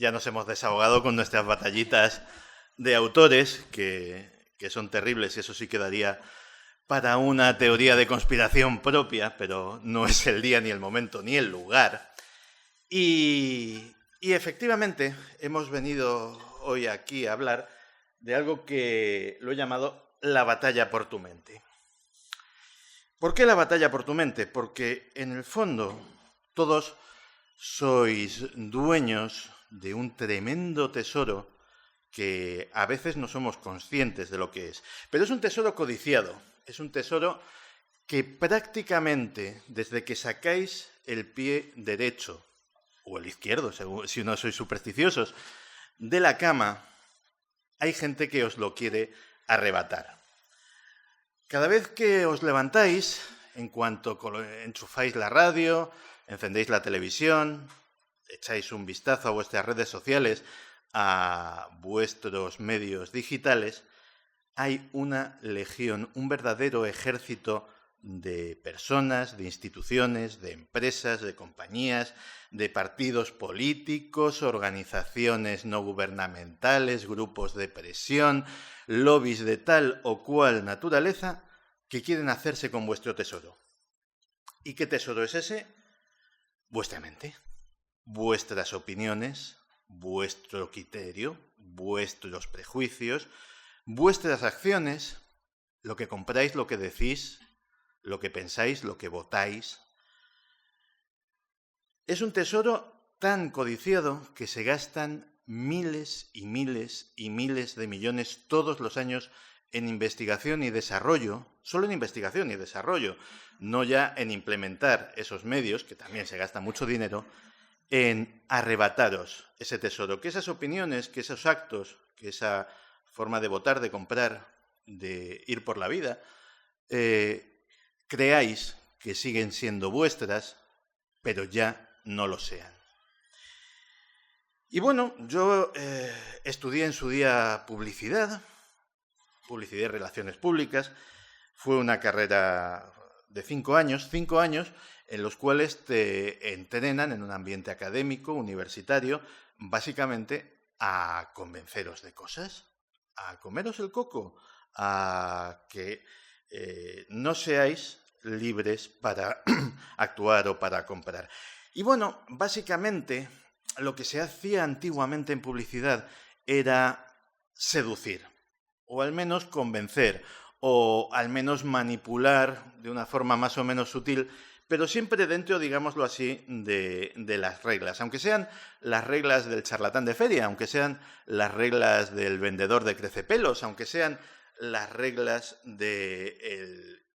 ya nos hemos desahogado con nuestras batallitas de autores, que son terribles, y eso sí quedaría para una teoría de conspiración propia, pero no es el día, ni el momento, ni el lugar. Y efectivamente hemos venido hoy aquí a hablar de algo que lo he llamado la batalla por tu mente. ¿Por qué la batalla por tu mente? Porque en el fondo todos sois dueños de un tremendo tesoro que a veces no somos conscientes de lo que es. Pero es un tesoro codiciado, es un tesoro que prácticamente desde que sacáis el pie derecho, o el izquierdo, si no sois supersticiosos, de la cama, hay gente que os lo quiere arrebatar. Cada vez que os levantáis, en cuanto enchufáis la radio, encendéis la televisión, echáis un vistazo a vuestras redes sociales, a vuestros medios digitales, hay una legión, un verdadero ejército de personas, de instituciones, de empresas, de compañías, de partidos políticos, organizaciones no gubernamentales, grupos de presión, lobbies de tal o cual naturaleza que quieren hacerse con vuestro tesoro. ¿Y qué tesoro es ese? Vuestra mente, vuestras opiniones, vuestro criterio, vuestros prejuicios, vuestras acciones, lo que compráis, lo que decís, lo que pensáis, lo que votáis. Es un tesoro tan codiciado que se gastan miles y miles y miles de millones todos los años en investigación y desarrollo, solo en investigación y desarrollo, no ya en implementar esos medios, que también se gasta mucho dinero, en arrebataros ese tesoro, que esas opiniones, que esos actos, que esa forma de votar, de comprar, de ir por la vida, creáis que siguen siendo vuestras, pero ya no lo sean. Y bueno, yo estudié en su día publicidad y relaciones públicas. Fue una carrera de 5 años en los cuales te entrenan en un ambiente académico, universitario, básicamente a convenceros de cosas, a comeros el coco, a que no seáis libres para actuar o para comprar. Y bueno, básicamente lo que se hacía antiguamente en publicidad era seducir, o al menos convencer, o al menos manipular de una forma más o menos sutil, pero siempre dentro, digámoslo así, de las reglas. Aunque sean las reglas del charlatán de feria, aunque sean las reglas del vendedor de crecepelos, aunque sean las reglas del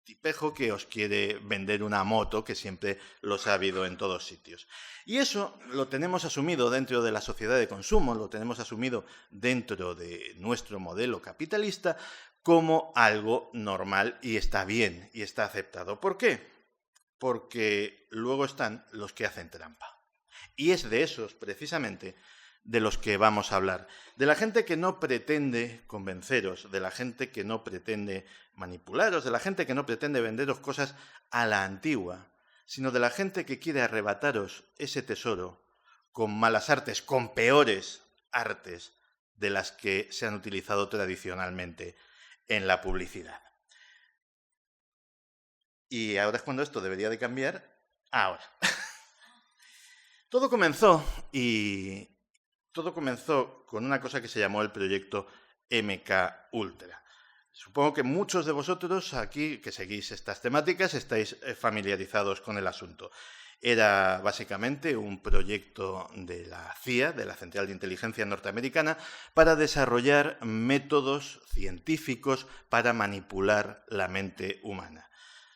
tipejo que os quiere vender una moto, que siempre los ha habido en todos sitios. Y eso lo tenemos asumido dentro de la sociedad de consumo, lo tenemos asumido dentro de nuestro modelo capitalista como algo normal y está bien y está aceptado. ¿Por qué? Porque luego están los que hacen trampa. Y es de esos, precisamente, de los que vamos a hablar. De la gente que no pretende convenceros, de la gente que no pretende manipularos, de la gente que no pretende venderos cosas a la antigua, sino de la gente que quiere arrebataros ese tesoro con malas artes, con peores artes de las que se han utilizado tradicionalmente en la publicidad. Y ahora es cuando esto debería de cambiar. Ahora. Todo comenzó con una cosa que se llamó el proyecto MK Ultra. Supongo que muchos de vosotros aquí que seguís estas temáticas estáis familiarizados con el asunto. Era básicamente un proyecto de la CIA, de la Central de Inteligencia Norteamericana, para desarrollar métodos científicos para manipular la mente humana.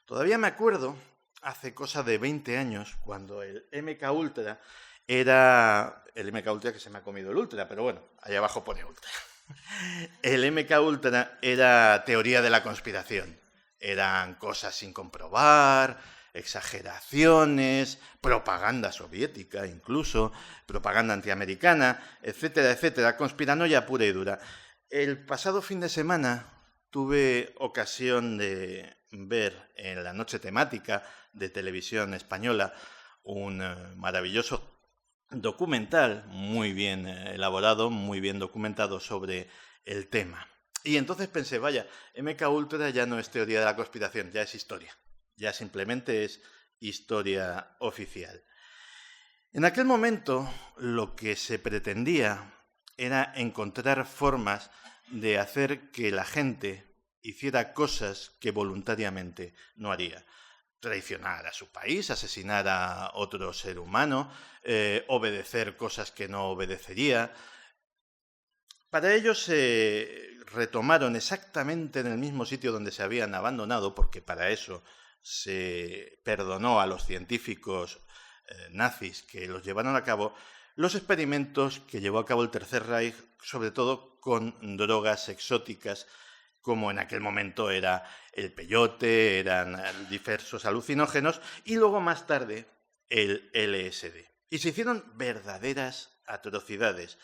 Todavía me acuerdo, hace cosa de 20 años, cuando el MK Ultra era... El MK Ultra que se me ha comido el Ultra, pero bueno, allá abajo pone Ultra. El MK Ultra era teoría de la conspiración. Eran cosas sin comprobar, exageraciones, propaganda soviética incluso, propaganda antiamericana, etcétera, etcétera, conspiranoia pura y dura. El pasado fin de semana tuve ocasión de ver en la noche temática de Televisión Española un maravilloso documental muy bien elaborado, muy bien documentado sobre el tema. Y entonces pensé, vaya, MKUltra ya no es teoría de la conspiración, ya es historia. Ya simplemente es historia oficial. En aquel momento lo que se pretendía era encontrar formas de hacer que la gente hiciera cosas que voluntariamente no haría. Traicionar a su país, asesinar a otro ser humano, obedecer cosas que no obedecería. Para ello se retomaron exactamente en el mismo sitio donde se habían abandonado, porque para eso se perdonó a los científicos nazis que los llevaron a cabo, los experimentos que llevó a cabo el Tercer Reich, sobre todo con drogas exóticas, como en aquel momento era el peyote, eran diversos alucinógenos, y luego más tarde el LSD. Y se hicieron verdaderas atrocidades.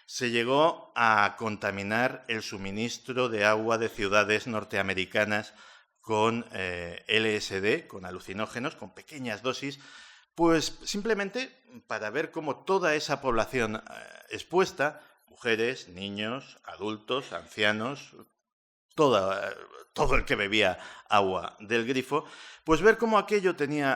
Se llegó a contaminar el suministro de agua de ciudades norteamericanas con LSD, con alucinógenos, con pequeñas dosis, pues simplemente para ver cómo toda esa población expuesta, mujeres, niños, adultos, ancianos, todo el que bebía agua del grifo, pues ver cómo aquello tenía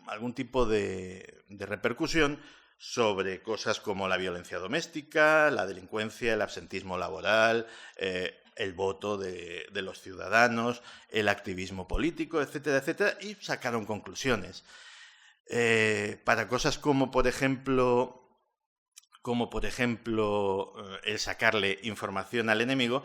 algún tipo de repercusión sobre cosas como la violencia doméstica, la delincuencia, el absentismo laboral, el voto de los ciudadanos, el activismo político, etcétera, etcétera, y sacaron conclusiones. Para cosas como, por ejemplo, el sacarle información al enemigo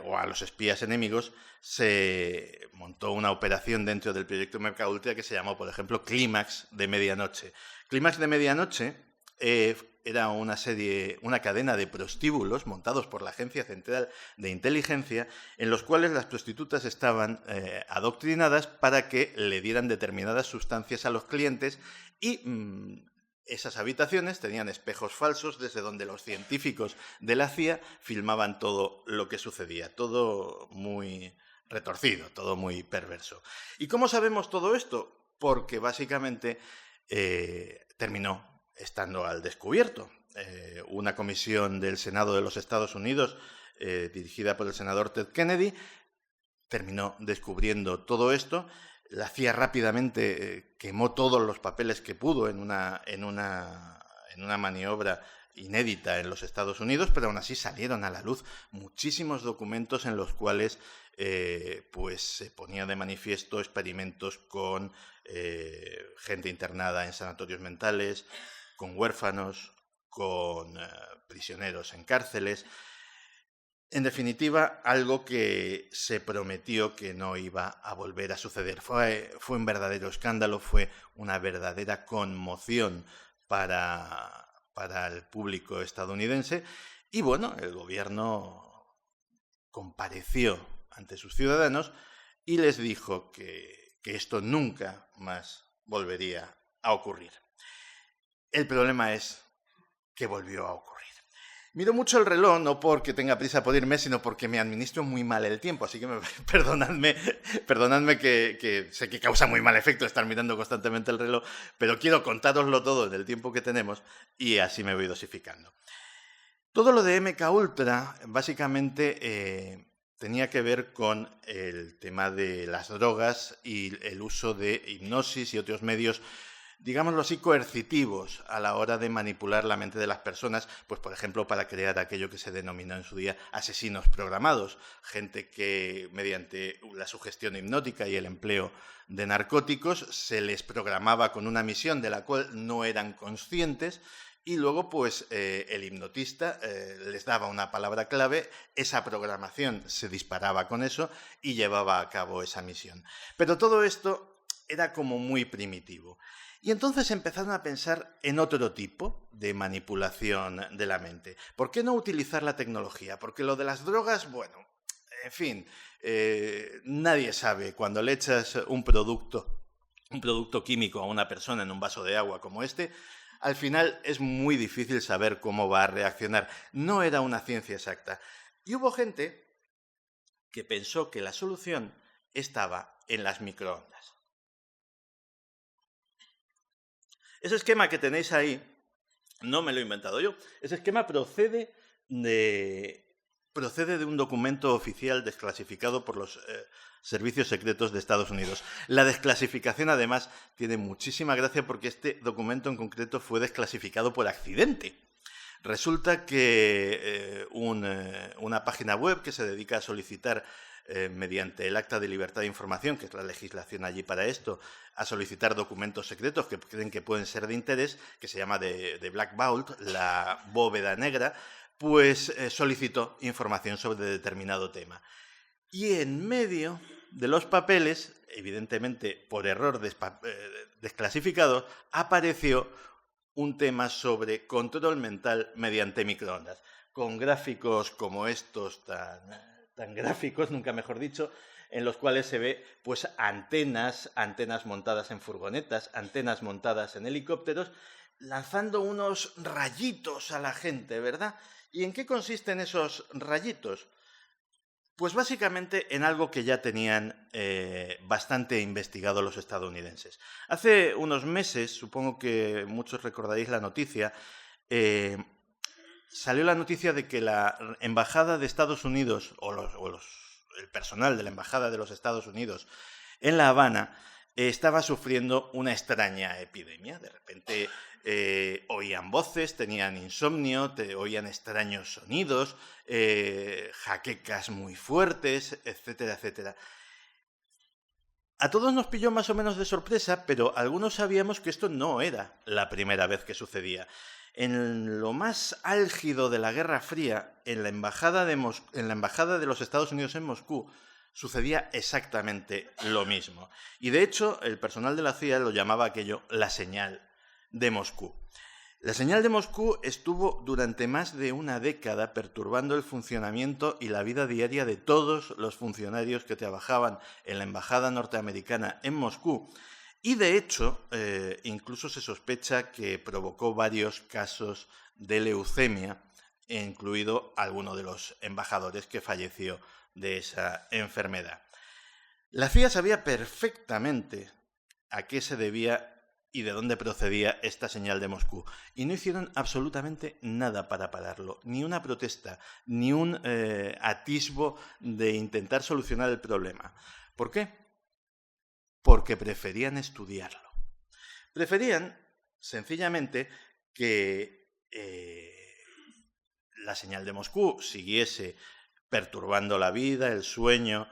o a los espías enemigos, se montó una operación dentro del proyecto MKUltra que se llamó, por ejemplo, Clímax de Medianoche. Clímax de Medianoche era una cadena de prostíbulos montados por la Agencia Central de Inteligencia, en los cuales las prostitutas estaban adoctrinadas para que le dieran determinadas sustancias a los clientes y esas habitaciones tenían espejos falsos desde donde los científicos de la CIA filmaban todo lo que sucedía, todo muy retorcido, todo muy perverso. ¿Y cómo sabemos todo esto? Porque básicamente terminó estando al descubierto. Una comisión del Senado de los Estados Unidos, dirigida por el senador Ted Kennedy, terminó descubriendo todo esto. La CIA rápidamente quemó todos los papeles que pudo en una maniobra inédita en los Estados Unidos, pero aún así salieron a la luz muchísimos documentos en los cuales pues se ponía de manifiesto experimentos con gente internada en sanatorios mentales, con huérfanos, con prisioneros en cárceles. En definitiva, algo que se prometió que no iba a volver a suceder. Fue un verdadero escándalo, fue una verdadera conmoción para el público estadounidense. Y bueno, el gobierno compareció ante sus ciudadanos y les dijo que esto nunca más volvería a ocurrir. El problema es que volvió a ocurrir. Miro mucho el reloj, no porque tenga prisa por irme, sino porque me administro muy mal el tiempo, así que perdonadme que sé que causa muy mal efecto estar mirando constantemente el reloj, pero quiero contároslo todo en el tiempo que tenemos y así me voy dosificando. Todo lo de MKUltra básicamente tenía que ver con el tema de las drogas y el uso de hipnosis y otros medios, digámoslo así, coercitivos a la hora de manipular la mente de las personas, pues por ejemplo para crear aquello que se denominó en su día asesinos programados, gente que mediante la sugestión hipnótica y el empleo de narcóticos se les programaba con una misión de la cual no eran conscientes y luego pues el hipnotista les daba una palabra clave, esa programación se disparaba con eso y llevaba a cabo esa misión. Pero todo esto era como muy primitivo. Y entonces empezaron a pensar en otro tipo de manipulación de la mente. ¿Por qué no utilizar la tecnología? Porque lo de las drogas, bueno, en fin, nadie sabe. Cuando le echas un producto químico a una persona en un vaso de agua como este, al final es muy difícil saber cómo va a reaccionar. No era una ciencia exacta. Y hubo gente que pensó que la solución estaba en las microondas. Ese esquema que tenéis ahí No me lo he inventado yo. Ese esquema procede de un documento oficial desclasificado por los servicios secretos de Estados Unidos. La desclasificación, además, tiene muchísima gracia porque este documento en concreto fue desclasificado por accidente. Resulta que una página web que se dedica a solicitar mediante el Acta de Libertad de Información, que es la legislación allí para esto, a solicitar documentos secretos que creen que pueden ser de interés, que se llama de Black Vault, la bóveda negra, pues solicitó información sobre determinado tema. Y en medio de los papeles, evidentemente por error desclasificados, apareció un tema sobre control mental mediante microondas, con gráficos como estos tan gráficos, nunca mejor dicho, en los cuales se ve pues antenas montadas en furgonetas, antenas montadas en helicópteros, lanzando unos rayitos a la gente, ¿verdad? ¿Y en qué consisten esos rayitos? Pues básicamente en algo que ya tenían bastante investigado los estadounidenses. Hace unos meses, supongo que muchos recordaréis la noticia, salió la noticia de que la Embajada de Estados Unidos, el personal de la Embajada de los Estados Unidos en La Habana, estaba sufriendo una extraña epidemia. De repente oían voces, tenían insomnio, oían extraños sonidos, jaquecas muy fuertes, etcétera, etcétera. A todos nos pilló más o menos de sorpresa, pero algunos sabíamos que esto no era la primera vez que sucedía. En lo más álgido de la Guerra Fría, en la embajada de los Estados Unidos en Moscú, sucedía exactamente lo mismo. Y de hecho, el personal de la CIA lo llamaba aquello la señal de Moscú. La señal de Moscú estuvo durante más de una década perturbando el funcionamiento y la vida diaria de todos los funcionarios que trabajaban en la embajada norteamericana en Moscú. Y de hecho, incluso se sospecha que provocó varios casos de leucemia, incluido alguno de los embajadores que falleció de esa enfermedad. La CIA sabía perfectamente a qué se debía y de dónde procedía esta señal de Moscú, y no hicieron absolutamente nada para pararlo, ni una protesta, ni un atisbo de intentar solucionar el problema. ¿Por qué? Porque preferían estudiarlo. Preferían, sencillamente, que la señal de Moscú siguiese perturbando la vida, el sueño,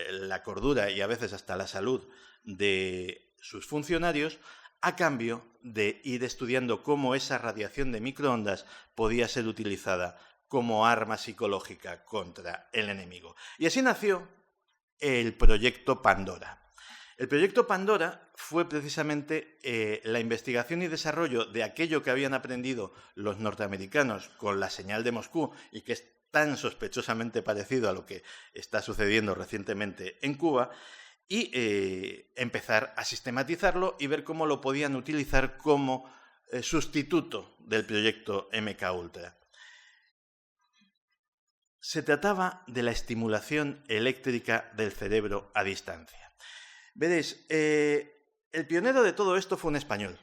la cordura y a veces hasta la salud de sus funcionarios, a cambio de ir estudiando cómo esa radiación de microondas podía ser utilizada como arma psicológica contra el enemigo. Y así nació el proyecto Pandora. El proyecto Pandora fue precisamente la investigación y desarrollo de aquello que habían aprendido los norteamericanos con la señal de Moscú y que es tan sospechosamente parecido a lo que está sucediendo recientemente en Cuba, y empezar a sistematizarlo y ver cómo lo podían utilizar como sustituto del proyecto MKUltra. Se trataba de la estimulación eléctrica del cerebro a distancia. Veréis, el pionero de todo esto fue un español,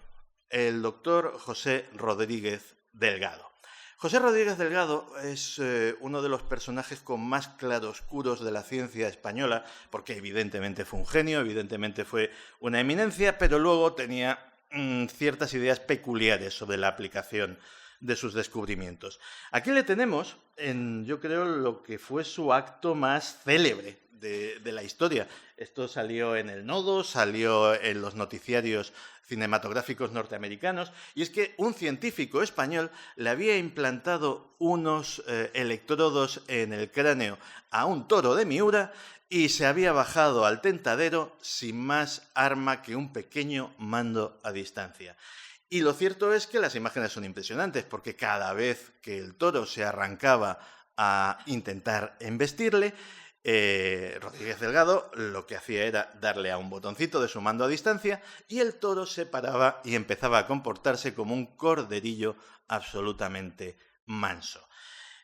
el doctor José Rodríguez Delgado. José Rodríguez Delgado es uno de los personajes con más claroscuros de la ciencia española, porque evidentemente fue un genio, evidentemente fue una eminencia, pero luego tenía ciertas ideas peculiares sobre la aplicación de sus descubrimientos. Aquí le tenemos en, yo creo, lo que fue su acto más célebre de la historia. Esto salió en El Nodo, salió en los noticiarios cinematográficos norteamericanos, y es que un científico español le había implantado unos electrodos en el cráneo a un toro de Miura y se había bajado al tentadero sin más arma que un pequeño mando a distancia. Y lo cierto es que las imágenes son impresionantes, porque cada vez que el toro se arrancaba a intentar embestirle, Rodríguez Delgado lo que hacía era darle a un botoncito de su mando a distancia y el toro se paraba y empezaba a comportarse como un corderillo absolutamente manso.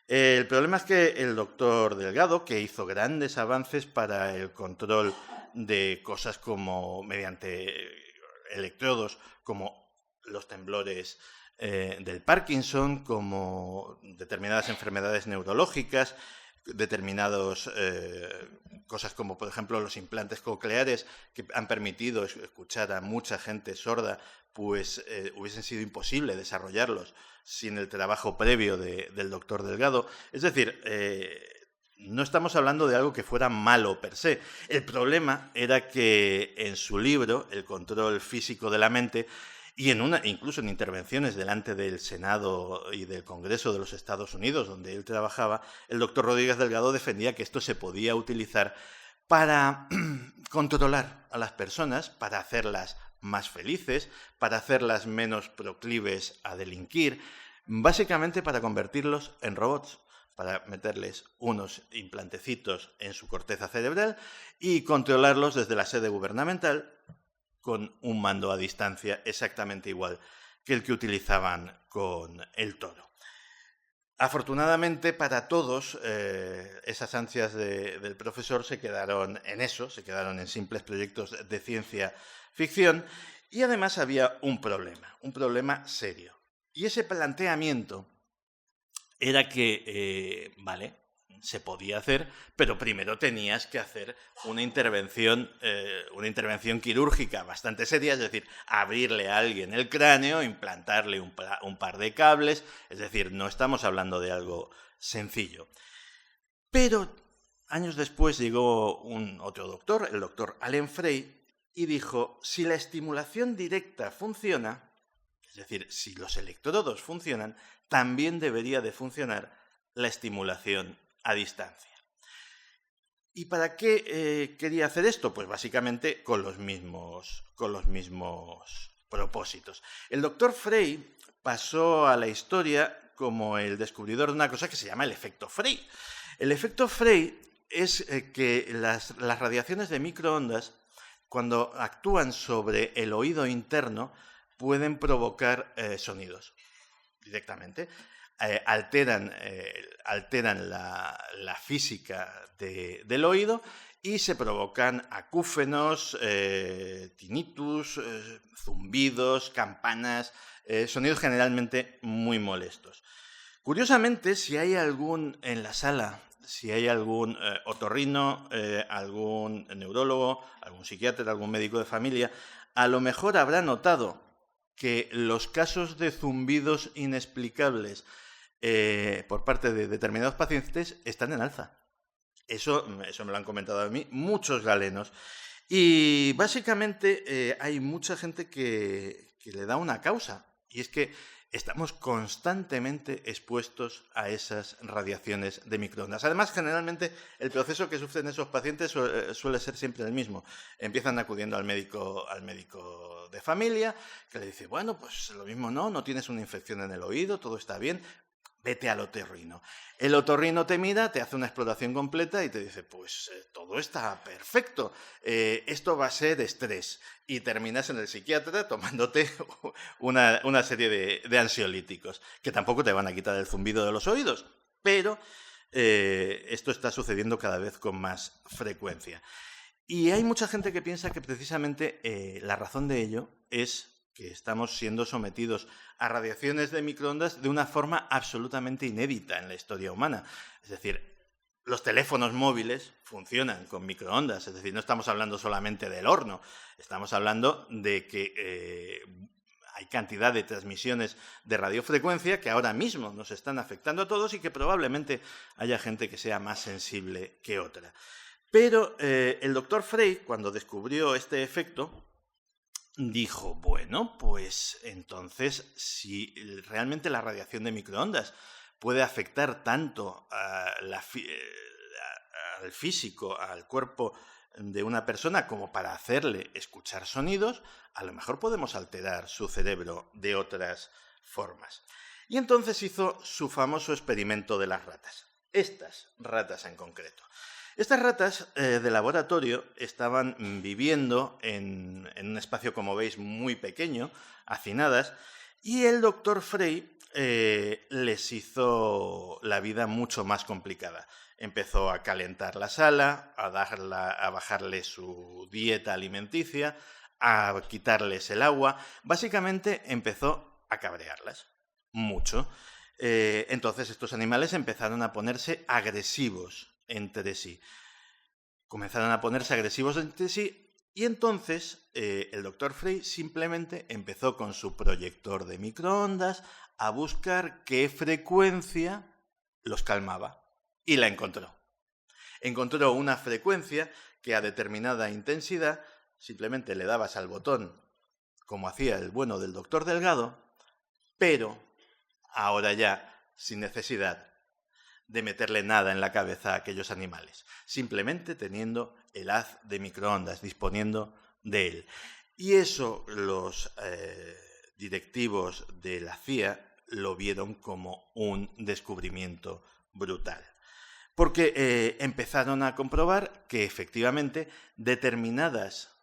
El problema es que el doctor Delgado, que hizo grandes avances para el control de cosas como mediante electrodos, como los temblores del Parkinson, como determinadas enfermedades neurológicas, determinadas cosas como, por ejemplo, los implantes cocleares que han permitido escuchar a mucha gente sorda, pues hubiesen sido imposible desarrollarlos sin el trabajo previo del doctor Delgado. Es decir, no estamos hablando de algo que fuera malo per se. El problema era que en su libro, El control físico de la mente, y incluso en intervenciones delante del Senado y del Congreso de los Estados Unidos, donde él trabajaba, el doctor Rodríguez Delgado defendía que esto se podía utilizar para controlar a las personas, para hacerlas más felices, para hacerlas menos proclives a delinquir, básicamente para convertirlos en robots, para meterles unos implantecitos en su corteza cerebral y controlarlos desde la sede gubernamental con un mando a distancia exactamente igual que el que utilizaban con el Toro. Afortunadamente para todos, esas ansias del profesor se quedaron en eso, se quedaron en simples proyectos de ciencia ficción, y además había un problema serio. Y ese planteamiento era que, vale, se podía hacer, pero primero tenías que hacer una intervención quirúrgica bastante seria, es decir, abrirle a alguien el cráneo, implantarle un par de cables, es decir, no estamos hablando de algo sencillo. Pero años después llegó otro doctor, el doctor Allen Frey, y dijo, si la estimulación directa funciona, es decir, si los electrodos funcionan, también debería de funcionar la estimulación a distancia. ¿Y para qué quería hacer esto? Pues básicamente con los mismos propósitos. El doctor Frey pasó a la historia como el descubridor de una cosa que se llama el efecto Frey. El efecto Frey es que las radiaciones de microondas, cuando actúan sobre el oído interno, pueden provocar sonidos directamente. Alteran la física del oído y se provocan acúfenos, tinnitus, zumbidos, campanas, sonidos generalmente muy molestos. Curiosamente, si hay algún en la sala, si hay algún otorrino, algún neurólogo, algún psiquiatra, algún médico de familia, a lo mejor habrá notado que los casos de zumbidos inexplicables por parte de determinados pacientes están en alza. Eso me lo han comentado a mí muchos galenos. Y básicamente hay mucha gente que le da una causa, y es que estamos constantemente expuestos a esas radiaciones de microondas. Además, generalmente el proceso que sufren esos pacientes suele ser siempre el mismo. Empiezan acudiendo al médico de familia, que le dice, bueno, pues lo mismo no tienes una infección en el oído, todo está bien, vete al otorrino. El otorrino te mira, te hace una exploración completa y te dice, pues todo está perfecto, esto va a ser estrés. Y terminas en el psiquiatra tomándote una serie de ansiolíticos, que tampoco te van a quitar el zumbido de los oídos, pero esto está sucediendo cada vez con más frecuencia. Y hay mucha gente que piensa que precisamente la razón de ello es que estamos siendo sometidos a radiaciones de microondas de una forma absolutamente inédita en la historia humana. Es decir, los teléfonos móviles funcionan con microondas, es decir, no estamos hablando solamente del horno, estamos hablando de que hay cantidad de transmisiones de radiofrecuencia que ahora mismo nos están afectando a todos y que probablemente haya gente que sea más sensible que otra. Pero el doctor Frey, cuando descubrió este efecto, dijo, bueno, pues entonces, si realmente la radiación de microondas puede afectar tanto al físico, al cuerpo de una persona como para hacerle escuchar sonidos, a lo mejor podemos alterar su cerebro de otras formas. Y entonces hizo su famoso experimento de las ratas. Estas ratas en concreto. Estas ratas de laboratorio estaban viviendo en un espacio, como veis, muy pequeño, hacinadas, y el doctor Frey les hizo la vida mucho más complicada. Empezó a calentar la sala, a bajarle su dieta alimenticia, a quitarles el agua. Básicamente empezó a cabrearlas. mucho. Entonces estos animales empezaron a ponerse agresivos entre sí. Comenzaron a ponerse agresivos entre sí y entonces el doctor Frey simplemente empezó con su proyector de microondas a buscar qué frecuencia los calmaba. Y la encontró. Encontró una frecuencia que a determinada intensidad simplemente le dabas al botón, como hacía el bueno del doctor Delgado, pero ahora ya sin necesidad de meterle nada en la cabeza a aquellos animales, simplemente teniendo el haz de microondas, disponiendo de él. Y eso los directivos de la CIA lo vieron como un descubrimiento brutal. Porque empezaron a comprobar que efectivamente determinadas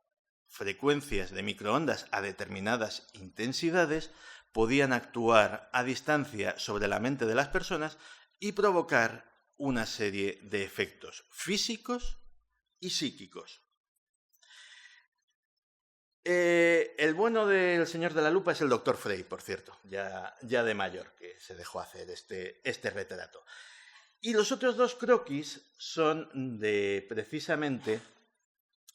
frecuencias de microondas a determinadas intensidades podían actuar a distancia sobre la mente de las personas y provocar una serie de efectos físicos y psíquicos. El bueno del señor de la lupa es el doctor Frey, por cierto, ya de mayor, que se dejó hacer este retrato. Y los otros dos croquis son de precisamente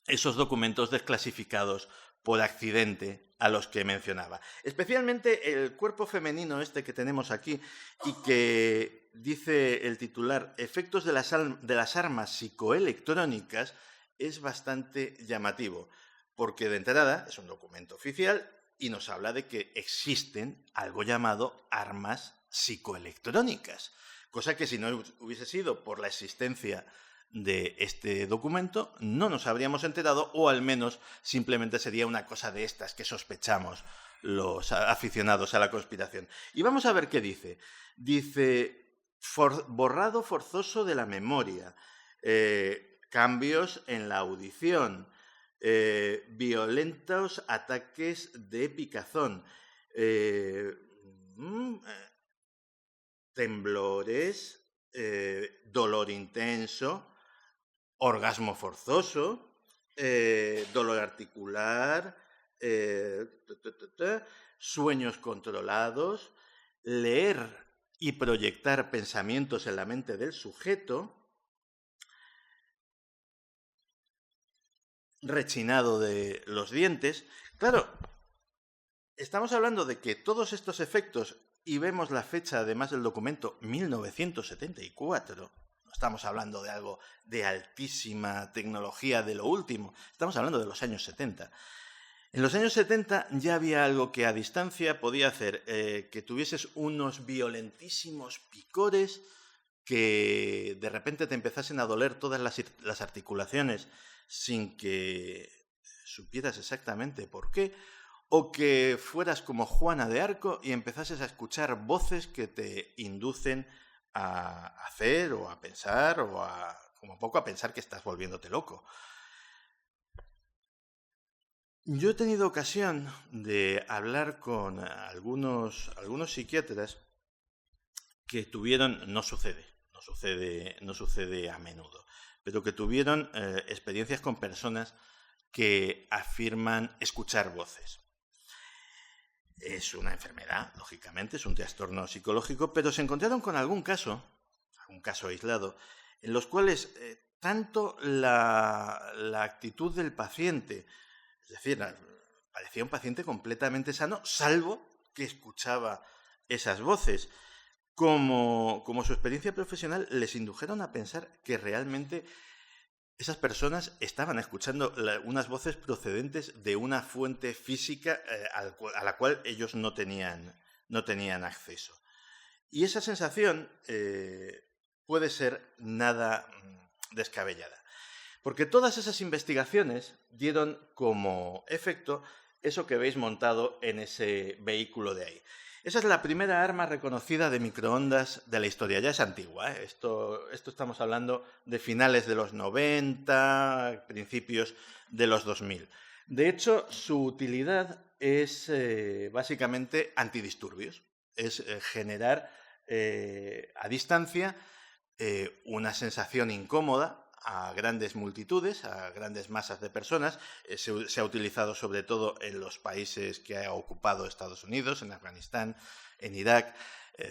esos documentos desclasificados por accidente a los que mencionaba. Especialmente el cuerpo femenino este que tenemos aquí y que dice el titular efectos de las armas psicoelectrónicas es bastante llamativo, porque de entrada es un documento oficial y nos habla de que existen algo llamado armas psicoelectrónicas, cosa que si no hubiese sido por la existencia de este documento no nos habríamos enterado, o al menos simplemente sería una cosa de estas que sospechamos los aficionados a la conspiración. Y vamos a ver qué dice. Dice, borrado forzoso de la memoria, cambios en la audición, violentos ataques de picazón, temblores, dolor intenso, orgasmo forzoso, dolor articular, sueños controlados, leer y proyectar pensamientos en la mente del sujeto, rechinado de los dientes. Claro, estamos hablando de que todos estos efectos, y vemos la fecha además del documento, 1974, no estamos hablando de algo de altísima tecnología de lo último, estamos hablando de los años 70. En los años 70 ya había algo que a distancia podía hacer que tuvieses unos violentísimos picores que de repente te empezasen a doler todas las articulaciones sin que supieras exactamente por qué, o que fueras como Juana de Arco y empezases a escuchar voces que te inducen a hacer o a pensar o como poco a pensar que estás volviéndote loco. Yo he tenido ocasión de hablar con algunos psiquiatras que tuvieron, no sucede a menudo, pero que tuvieron experiencias con personas que afirman escuchar voces. Es una enfermedad, lógicamente, es un trastorno psicológico, pero se encontraron con algún caso aislado, en los cuales tanto la actitud del paciente, es decir, parecía un paciente completamente sano, salvo que escuchaba esas voces, como su experiencia profesional les indujeron a pensar que realmente esas personas estaban escuchando unas voces procedentes de una fuente física a la cual ellos no tenían acceso. Y esa sensación puede ser nada descabellada, porque todas esas investigaciones dieron como efecto eso que veis montado en ese vehículo de ahí. Esa es la primera arma reconocida de microondas de la historia. Ya es antigua, ¿eh? Esto estamos hablando de finales de los 90, principios de los 2000. De hecho, su utilidad es básicamente antidisturbios. Es generar a distancia una sensación incómoda a grandes multitudes, a grandes masas de personas. Se ha utilizado sobre todo en los países que ha ocupado Estados Unidos, en Afganistán, en Irak,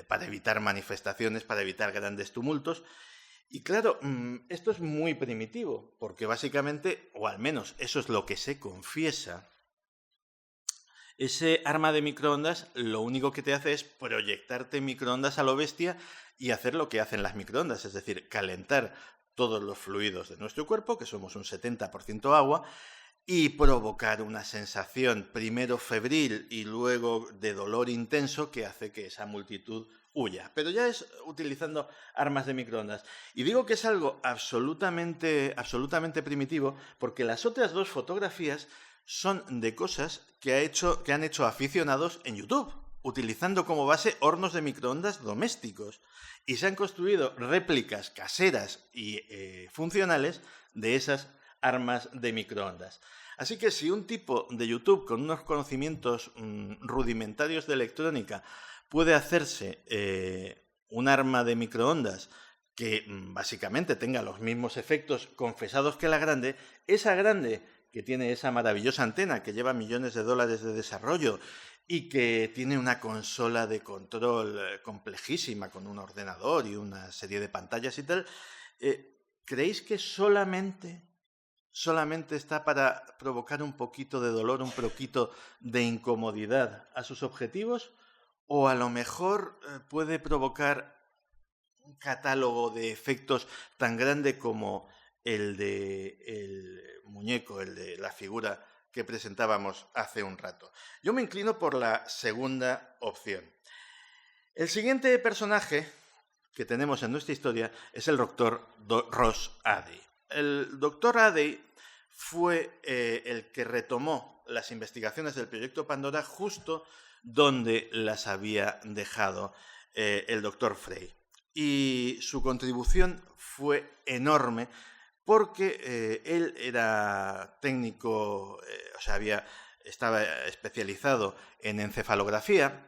para evitar manifestaciones, para evitar grandes tumultos. Y claro, esto es muy primitivo, porque básicamente, o al menos eso es lo que se confiesa, ese arma de microondas lo único que te hace es proyectarte microondas a lo bestia y hacer lo que hacen las microondas, es decir, calentar todos los fluidos de nuestro cuerpo, que somos un 70% agua, y provocar una sensación primero febril y luego de dolor intenso que hace que esa multitud huya. Pero ya es utilizando armas de microondas. Y digo que es algo absolutamente primitivo porque las otras dos fotografías son de cosas que han hecho aficionados en YouTube, utilizando como base hornos de microondas domésticos. Y se han construido réplicas caseras y funcionales de esas armas de microondas. Así que si un tipo de YouTube con unos conocimientos rudimentarios de electrónica puede hacerse un arma de microondas que básicamente tenga los mismos efectos confesados que la grande, esa grande que tiene esa maravillosa antena que lleva millones de dólares de desarrollo y que tiene una consola de control complejísima con un ordenador y una serie de pantallas y tal, ¿creéis que solamente está para provocar un poquito de dolor, un poquito de incomodidad a sus objetivos? ¿O a lo mejor puede provocar un catálogo de efectos tan grande como el del muñeco, el de la figura que presentábamos hace un rato? Yo me inclino por la segunda opción. El siguiente personaje que tenemos en nuestra historia es el doctor Ross Adey. El doctor Adey fue el que retomó las investigaciones del proyecto Pandora justo donde las había dejado el doctor Frey. Y su contribución fue enorme porque él era técnico, estaba especializado en encefalografía,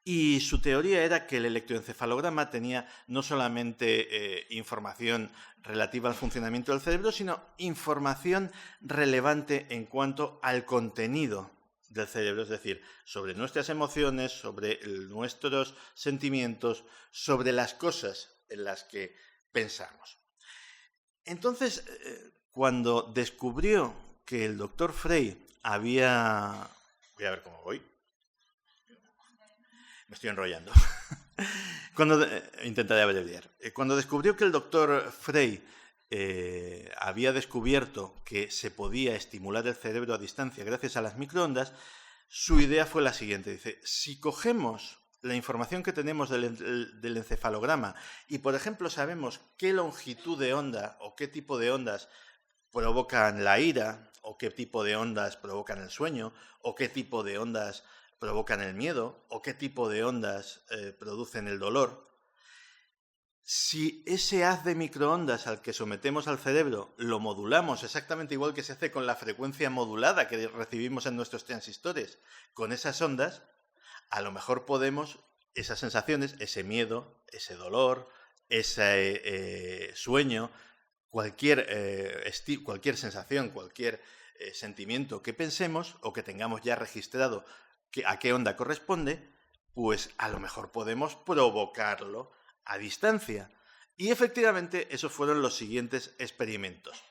y su teoría era que el electroencefalograma tenía no solamente información relativa al funcionamiento del cerebro, sino información relevante en cuanto al contenido del cerebro, es decir, sobre nuestras emociones, sobre nuestros sentimientos, sobre las cosas en las que pensamos. Entonces, cuando descubrió que el doctor Frey había... Voy a ver cómo voy. Me estoy enrollando. Intentaré abreviar. Cuando descubrió que el doctor Frey había descubierto que se podía estimular el cerebro a distancia gracias a las microondas, su idea fue la siguiente. Dice, si cogemos la información que tenemos del encefalograma y, por ejemplo, sabemos qué longitud de onda o qué tipo de ondas provocan la ira, o qué tipo de ondas provocan el sueño, o qué tipo de ondas provocan el miedo, o qué tipo de ondas producen el dolor, si ese haz de microondas al que sometemos al cerebro lo modulamos exactamente igual que se hace con la frecuencia modulada que recibimos en nuestros transistores, con esas ondas, a lo mejor podemos, esas sensaciones, ese miedo, ese dolor, ese sueño, cualquier sensación, cualquier sentimiento que pensemos o que tengamos ya registrado a qué onda corresponde, pues a lo mejor podemos provocarlo a distancia. Y efectivamente esos fueron los siguientes experimentos.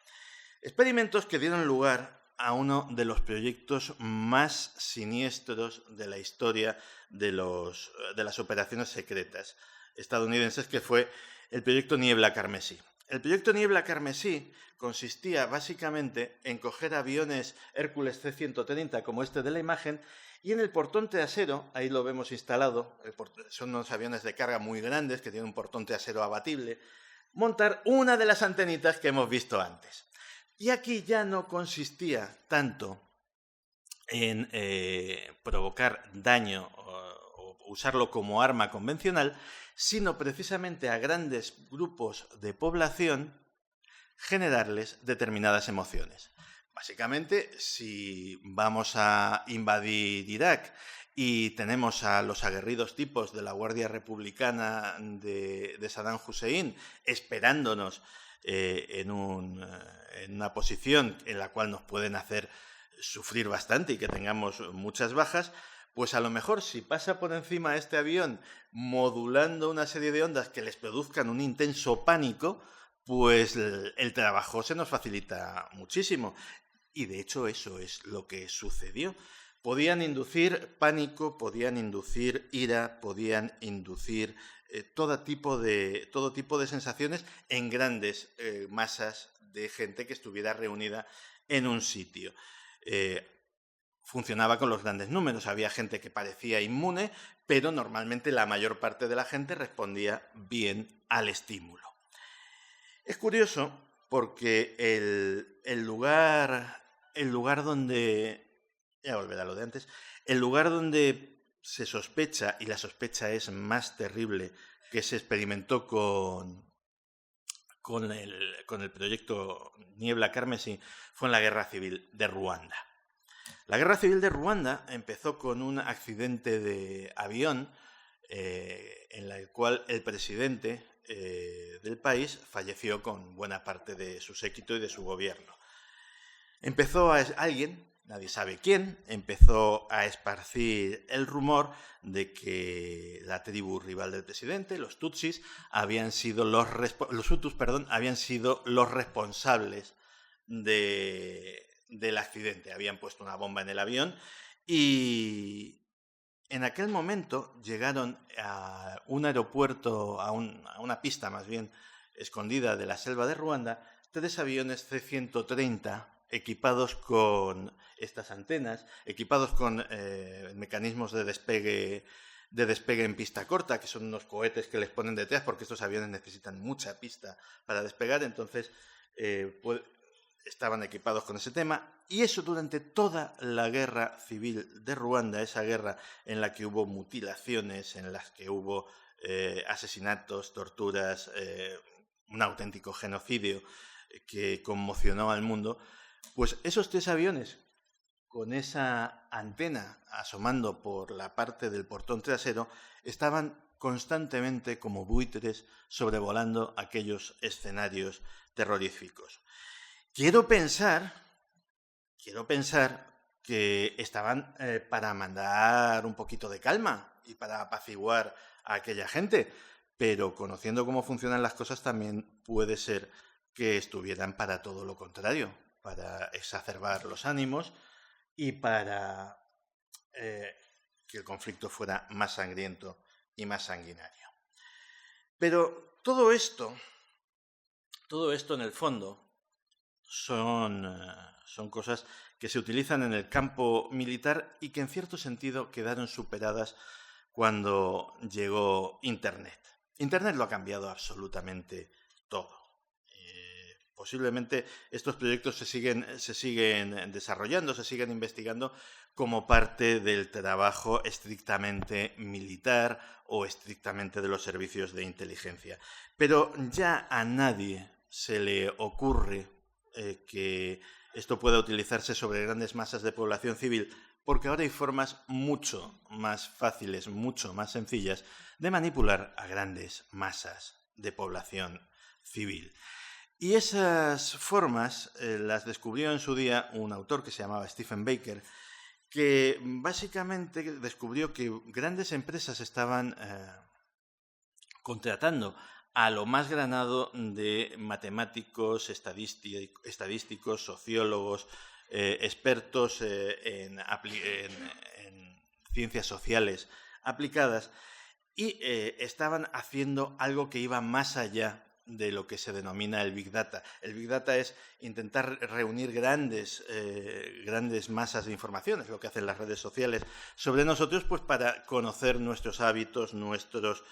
Experimentos que dieron lugar a uno de los proyectos más siniestros de la historia de las operaciones secretas estadounidenses, que fue el proyecto Niebla Carmesí. El proyecto Niebla Carmesí consistía básicamente en coger aviones Hércules C-130 como este de la imagen y en el portón trasero, ahí lo vemos instalado, son unos aviones de carga muy grandes que tienen un portón trasero abatible, montar una de las antenitas que hemos visto antes. Y aquí ya no consistía tanto en provocar daño o usarlo como arma convencional, sino precisamente a grandes grupos de población generarles determinadas emociones. Básicamente, si vamos a invadir Irak y tenemos a los aguerridos tipos de la Guardia Republicana de Saddam Hussein esperándonos en una posición en la cual nos pueden hacer sufrir bastante y que tengamos muchas bajas, pues a lo mejor si pasa por encima este avión modulando una serie de ondas que les produzcan un intenso pánico, pues el trabajo se nos facilita muchísimo. Y de hecho eso es lo que sucedió. Podían inducir pánico, podían inducir ira, podían inducir todo tipo de sensaciones en grandes masas de gente que estuviera reunida en un sitio. Funcionaba con los grandes números. Había gente que parecía inmune, pero normalmente la mayor parte de la gente respondía bien al estímulo. Es curioso porque el lugar donde... Ya volverá lo de antes. El lugar donde se sospecha, y la sospecha es más terrible, que se experimentó con el proyecto Niebla Carmesí, fue en la Guerra Civil de Ruanda. La Guerra Civil de Ruanda empezó con un accidente de avión en el cual el presidente del país falleció con buena parte de su séquito y de su gobierno. Alguien, nadie sabe quién, empezó a esparcir el rumor de que la tribu rival del presidente, los Tutsis, habían sido los Hutus, habían sido los responsables del accidente. Habían puesto una bomba en el avión y en aquel momento llegaron a un aeropuerto, a una pista más bien escondida de la selva de Ruanda, 3 aviones C-130 equipados con estas antenas, equipados con mecanismos de despegue en pista corta, que son unos cohetes que les ponen detrás porque estos aviones necesitan mucha pista para despegar, entonces estaban equipados con ese tema, y eso durante toda la guerra civil de Ruanda, esa guerra en la que hubo mutilaciones, en las que hubo asesinatos, torturas, un auténtico genocidio que conmocionó al mundo. Pues esos 3 aviones, con esa antena asomando por la parte del portón trasero, estaban constantemente como buitres sobrevolando aquellos escenarios terroríficos. Quiero pensar que estaban para mandar un poquito de calma y para apaciguar a aquella gente, pero conociendo cómo funcionan las cosas también puede ser que estuvieran para todo lo contrario, para exacerbar los ánimos y para que el conflicto fuera más sangriento y más sanguinario. Pero todo esto en el fondo son cosas que se utilizan en el campo militar y que en cierto sentido quedaron superadas cuando llegó Internet. Internet lo ha cambiado absolutamente todo. Posiblemente estos proyectos se siguen desarrollando, se siguen investigando como parte del trabajo estrictamente militar o estrictamente de los servicios de inteligencia. Pero ya a nadie se le ocurre que esto pueda utilizarse sobre grandes masas de población civil, porque ahora hay formas mucho más fáciles, mucho más sencillas de manipular a grandes masas de población civil. Y esas formas las descubrió en su día un autor que se llamaba Stephen Baker, que básicamente descubrió que grandes empresas estaban contratando a lo más granado de matemáticos, estadísticos, sociólogos, expertos en ciencias sociales aplicadas, y estaban haciendo algo que iba más allá de lo que se denomina el Big Data. El Big Data es intentar reunir grandes masas de información, es lo que hacen las redes sociales sobre nosotros, pues para conocer nuestros hábitos, nuestros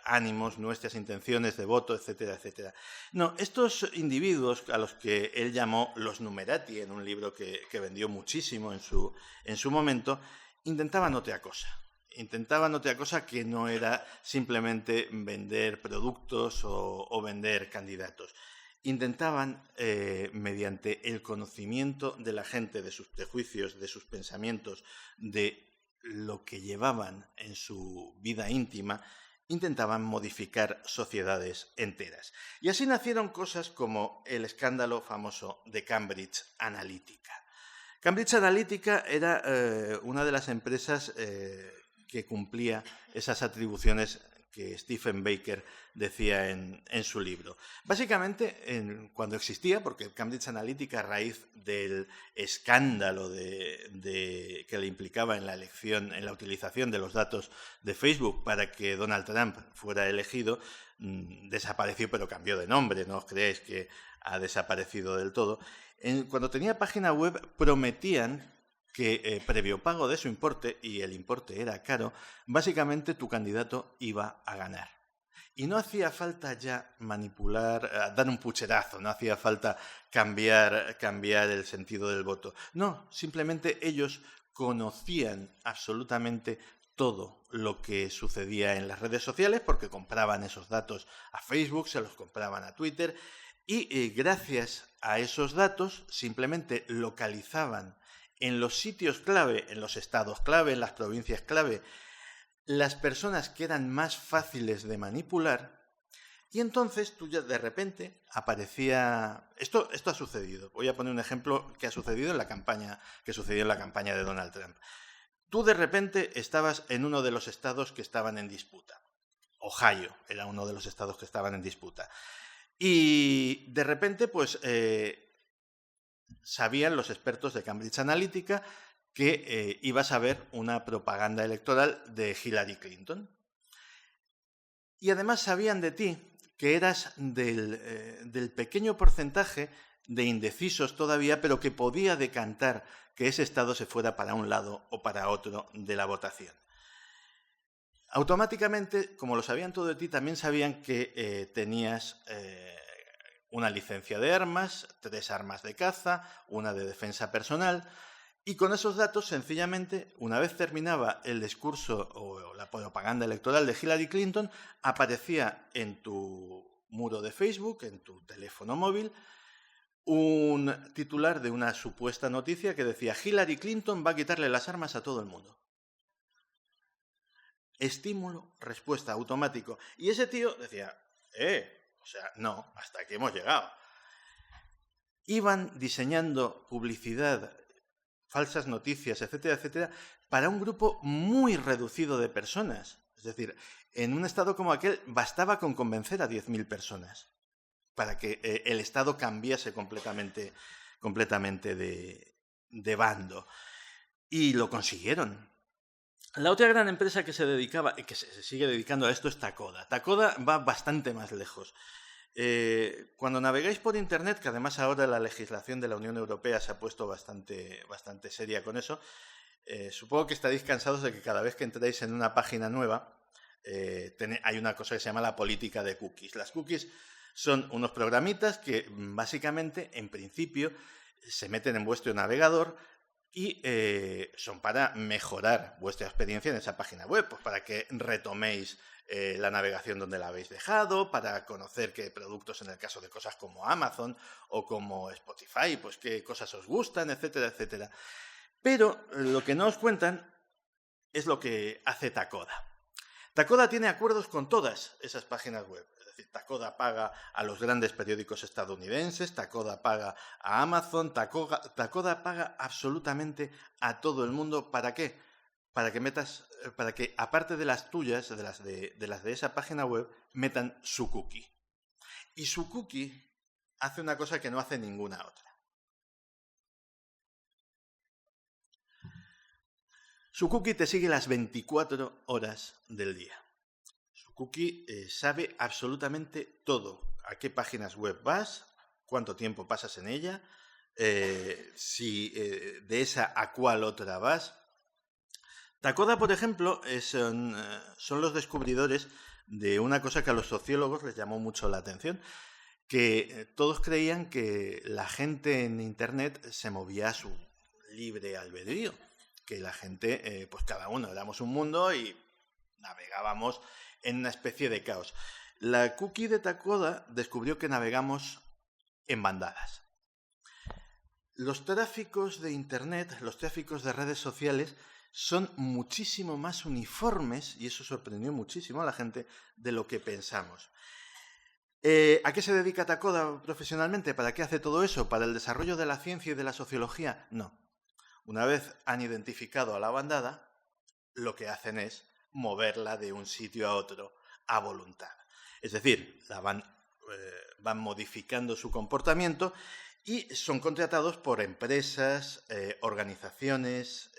ánimos, nuestras intenciones de voto, etcétera, etcétera. No, estos individuos a los que él llamó los numerati, en un libro que vendió muchísimo en su momento, intentaban otra cosa que no era simplemente vender productos o vender candidatos. intentaban, mediante el conocimiento de la gente, de sus prejuicios, de sus pensamientos, de lo que llevaban en su vida íntima, intentaban modificar sociedades enteras. Y así nacieron cosas como el escándalo famoso de Cambridge Analytica. Cambridge Analytica era una de las empresas que cumplía esas atribuciones que Stephen Baker decía en su libro. Básicamente, cuando existía, porque Cambridge Analytica, a raíz del escándalo que le implicaba en la elección, en la utilización de los datos de Facebook para que Donald Trump fuera elegido, desapareció, pero cambió de nombre, no os creáis que ha desaparecido del todo. Cuando tenía página web, prometían que previo pago de su importe, y el importe era caro, básicamente tu candidato iba a ganar. Y no hacía falta ya manipular, dar un pucherazo, no hacía falta cambiar el sentido del voto. No, simplemente ellos conocían absolutamente todo lo que sucedía en las redes sociales porque compraban esos datos a Facebook, se los compraban a Twitter y gracias a esos datos simplemente localizaban en los sitios clave, en los estados clave, en las provincias clave, las personas que eran más fáciles de manipular, y entonces tú ya de repente aparecía... Esto ha sucedido. Voy a poner un ejemplo que ha sucedido en la campaña, de Donald Trump. Tú de repente estabas en uno de los estados que estaban en disputa. Ohio era uno de los estados que estaban en disputa. Y de repente, pues... sabían los expertos de Cambridge Analytica que ibas a ver una propaganda electoral de Hillary Clinton. Y además sabían de ti que eras del pequeño porcentaje de indecisos todavía, pero que podía decantar que ese estado se fuera para un lado o para otro de la votación. Automáticamente, como lo sabían todo de ti, también sabían que tenías... una licencia de armas, 3 armas de caza, una de defensa personal, y con esos datos, sencillamente, una vez terminaba el discurso o la propaganda electoral de Hillary Clinton, aparecía en tu muro de Facebook, en tu teléfono móvil, un titular de una supuesta noticia que decía Hillary Clinton va a quitarle las armas a todo el mundo. Estímulo, respuesta, automático. Y ese tío decía, o sea, no, hasta aquí hemos llegado. Iban diseñando publicidad, falsas noticias, etcétera, etcétera, para un grupo muy reducido de personas. Es decir, en un estado como aquel bastaba con convencer a 10.000 personas para que el estado cambiase completamente de bando. Y lo consiguieron. La otra gran empresa que se dedicaba y que se sigue dedicando a esto es Takoda. Takoda va bastante más lejos. Cuando navegáis por Internet, que además ahora la legislación de la Unión Europea se ha puesto bastante seria con eso, supongo que estaréis cansados de que cada vez que entráis en una página nueva hay una cosa que se llama la política de cookies. Las cookies son unos programitas que básicamente, en principio, se meten en vuestro navegador y son para mejorar vuestra experiencia en esa página web, pues para que retoméis la navegación donde la habéis dejado, para conocer qué productos, en el caso de cosas como Amazon o como Spotify, pues qué cosas os gustan, etcétera, etcétera. Pero lo que no os cuentan es lo que hace Takoda. Takoda tiene acuerdos con todas esas páginas web. Es decir, Takoda paga a los grandes periódicos estadounidenses, Takoda paga a Amazon, Takoda paga absolutamente a todo el mundo. ¿Para qué? Para que aparte de las tuyas, de las de esa página web, metan su cookie. Y su cookie hace una cosa que no hace ninguna otra. Su cookie te sigue las 24 horas del día. Su cookie sabe absolutamente todo. A qué páginas web vas, cuánto tiempo pasas en ella, si de esa a cuál otra vas. Takoda, por ejemplo, son los descubridores de una cosa que a los sociólogos les llamó mucho la atención, que todos creían que la gente en Internet se movía a su libre albedrío, que la gente, pues cada uno éramos un mundo y navegábamos en una especie de caos. La cookie de Takoda descubrió que navegamos en bandadas. Los tráficos de Internet, los tráficos de redes sociales, son muchísimo más uniformes, y eso sorprendió muchísimo a la gente, de lo que pensamos. ¿A qué se dedica Takoda profesionalmente? ¿Para qué hace todo eso? ¿Para el desarrollo de la ciencia y de la sociología? No. Una vez han identificado a la bandada, lo que hacen es moverla de un sitio a otro a voluntad. Es decir, van modificando su comportamiento y son contratados por empresas, organizaciones,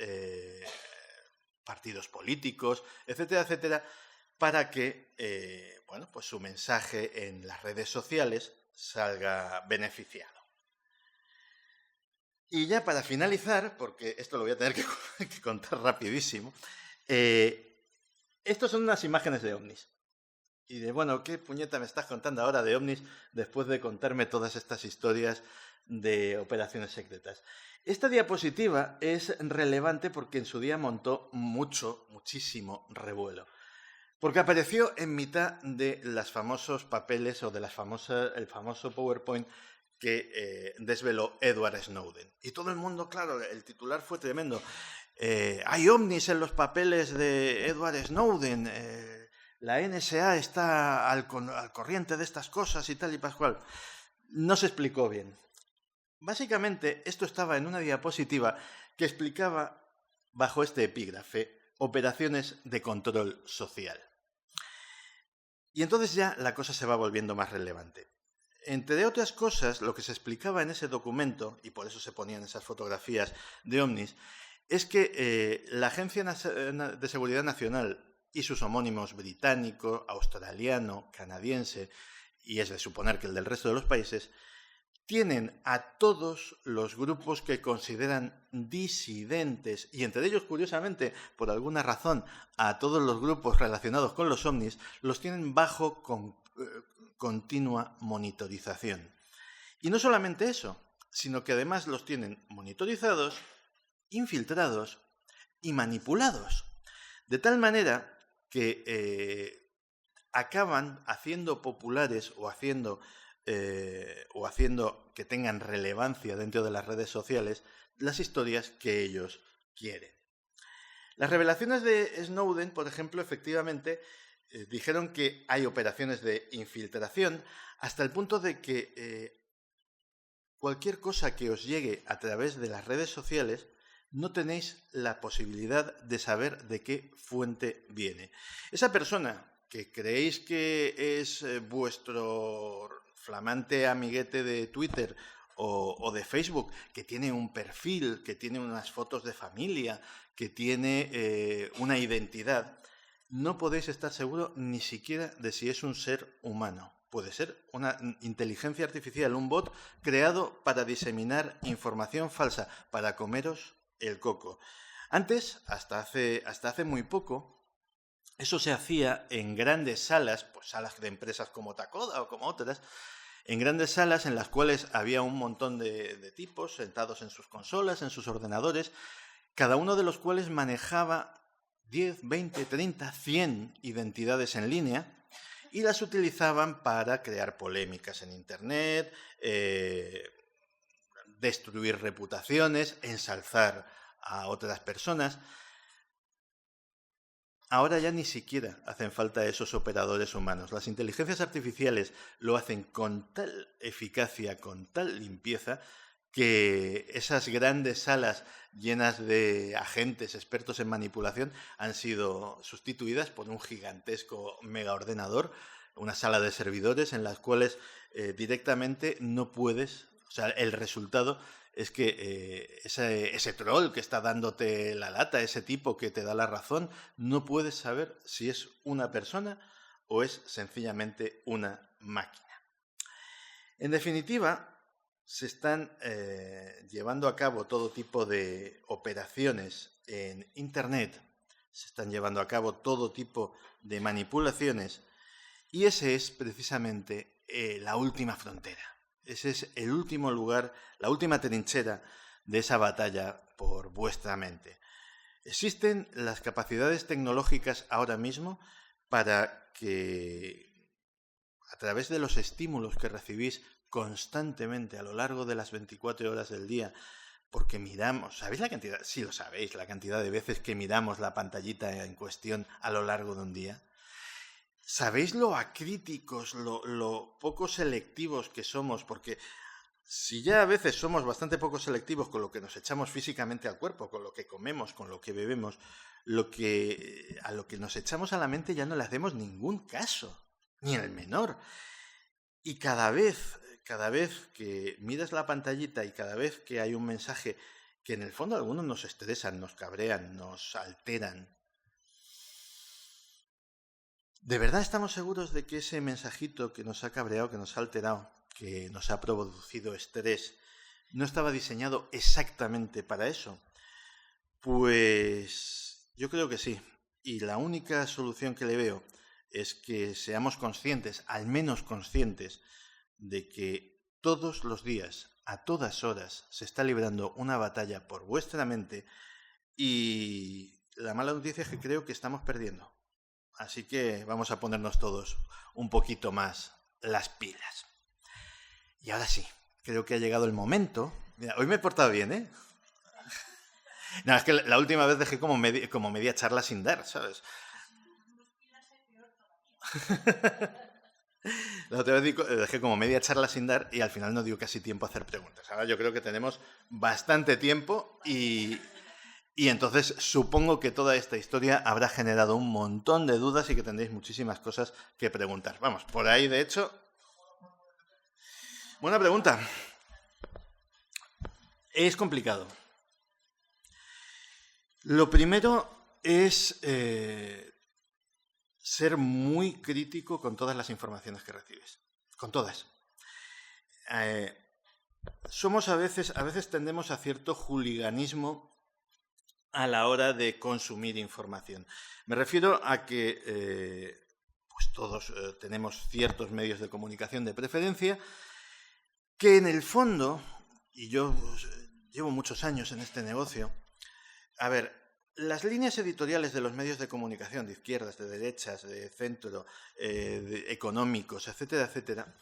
partidos políticos, etcétera, etcétera, para que pues su mensaje en las redes sociales salga beneficiado. Y ya para finalizar, porque esto lo voy a tener que contar rapidísimo, estos son unas imágenes de ovnis. Y bueno, ¿qué puñeta me estás contando ahora de ovnis después de contarme todas estas historias de operaciones secretas? Esta diapositiva es relevante porque en su día montó muchísimo revuelo. Porque apareció en mitad de los famosos papeles o de el famoso PowerPoint que desveló Edward Snowden. Y todo el mundo, claro, el titular fue tremendo. Hay ovnis en los papeles de Edward Snowden. La NSA está al corriente de estas cosas y tal y pascual. No se explicó bien. Básicamente, esto estaba en una diapositiva que explicaba, bajo este epígrafe, operaciones de control social. Y entonces ya la cosa se va volviendo más relevante. Entre otras cosas, lo que se explicaba en ese documento, y por eso se ponían esas fotografías de ovnis, es que la Agencia de Seguridad Nacional y sus homónimos británico, australiano, canadiense, y es de suponer que el del resto de los países, tienen a todos los grupos que consideran disidentes, y entre ellos, curiosamente, por alguna razón, a todos los grupos relacionados con los ovnis, los tienen bajo continua monitorización. Y no solamente eso, sino que además los tienen monitorizados, infiltrados y manipulados. De tal manera que acaban haciendo populares o haciendo que tengan relevancia dentro de las redes sociales las historias que ellos quieren. Las revelaciones de Snowden, por ejemplo, efectivamente dijeron que hay operaciones de infiltración hasta el punto de que cualquier cosa que os llegue a través de las redes sociales no tenéis la posibilidad de saber de qué fuente viene. Esa persona que creéis que es vuestro flamante amiguete de Twitter o de Facebook, que tiene un perfil, que tiene unas fotos de familia, que tiene una identidad, no podéis estar seguros ni siquiera de si es un ser humano. Puede ser una inteligencia artificial, un bot creado para diseminar información falsa, para comeros el coco. Antes, hasta hace muy poco, eso se hacía en grandes salas, pues salas de empresas como Takoda o como otras, en grandes salas en las cuales había un montón de tipos sentados en sus consolas, en sus ordenadores, cada uno de los cuales manejaba 10, 20, 30, 100 identidades en línea y las utilizaban para crear polémicas en Internet, destruir reputaciones, ensalzar a otras personas. Ahora ya ni siquiera hacen falta esos operadores humanos. Las inteligencias artificiales lo hacen con tal eficacia, con tal limpieza, que esas grandes salas llenas de agentes expertos en manipulación han sido sustituidas por un gigantesco megaordenador, una sala de servidores en las cuales directamente no puedes, o sea, el resultado es que ese troll que está dándote la lata, ese tipo que te da la razón, no puedes saber si es una persona o es sencillamente una máquina. En definitiva, se están llevando a cabo todo tipo de operaciones en Internet, se están llevando a cabo todo tipo de manipulaciones y ese es precisamente la última frontera. Ese es el último lugar, la última trinchera de esa batalla por vuestra mente. Existen las capacidades tecnológicas ahora mismo para que, a través de los estímulos que recibís constantemente a lo largo de las 24 horas del día, porque miramos, ¿sabéis la cantidad? Sí lo sabéis, la cantidad de veces que miramos la pantallita en cuestión a lo largo de un día. ¿Sabéis lo acríticos, lo poco selectivos que somos? Porque si ya a veces somos bastante poco selectivos con lo que nos echamos físicamente al cuerpo, con lo que comemos, con lo que bebemos, a lo que nos echamos a la mente ya no le hacemos ningún caso, ni el menor. Y cada vez que miras la pantallita y cada vez que hay un mensaje que en el fondo algunos nos estresan, nos cabrean, nos alteran, ¿de verdad estamos seguros de que ese mensajito que nos ha cabreado, que nos ha alterado, que nos ha producido estrés, no estaba diseñado exactamente para eso? Pues yo creo que sí. Y la única solución que le veo es que seamos conscientes, al menos conscientes, de que todos los días, a todas horas, se está librando una batalla por vuestra mente y la mala noticia es que creo que estamos perdiendo. Así que vamos a ponernos todos un poquito más las pilas. Y ahora sí, creo que ha llegado el momento. Mira, hoy me he portado bien, ¿eh? No, es que la última vez dejé como media charla sin dar, ¿sabes? La otra vez dejé como media charla sin dar y al final no dio casi tiempo a hacer preguntas. Ahora yo creo que tenemos bastante tiempo y entonces supongo que toda esta historia habrá generado un montón de dudas y que tendréis muchísimas cosas que preguntar. Vamos, por ahí de hecho... Buena pregunta. Es complicado. Lo primero es ser muy crítico con todas las informaciones que recibes. Con todas. A veces tendemos a cierto hooliganismo a la hora de consumir información. Me refiero a que pues todos tenemos ciertos medios de comunicación de preferencia que en el fondo, y yo llevo muchos años en este negocio, a ver, las líneas editoriales de los medios de comunicación, de izquierdas, de derechas, de centro, económicos, etcétera, etcétera,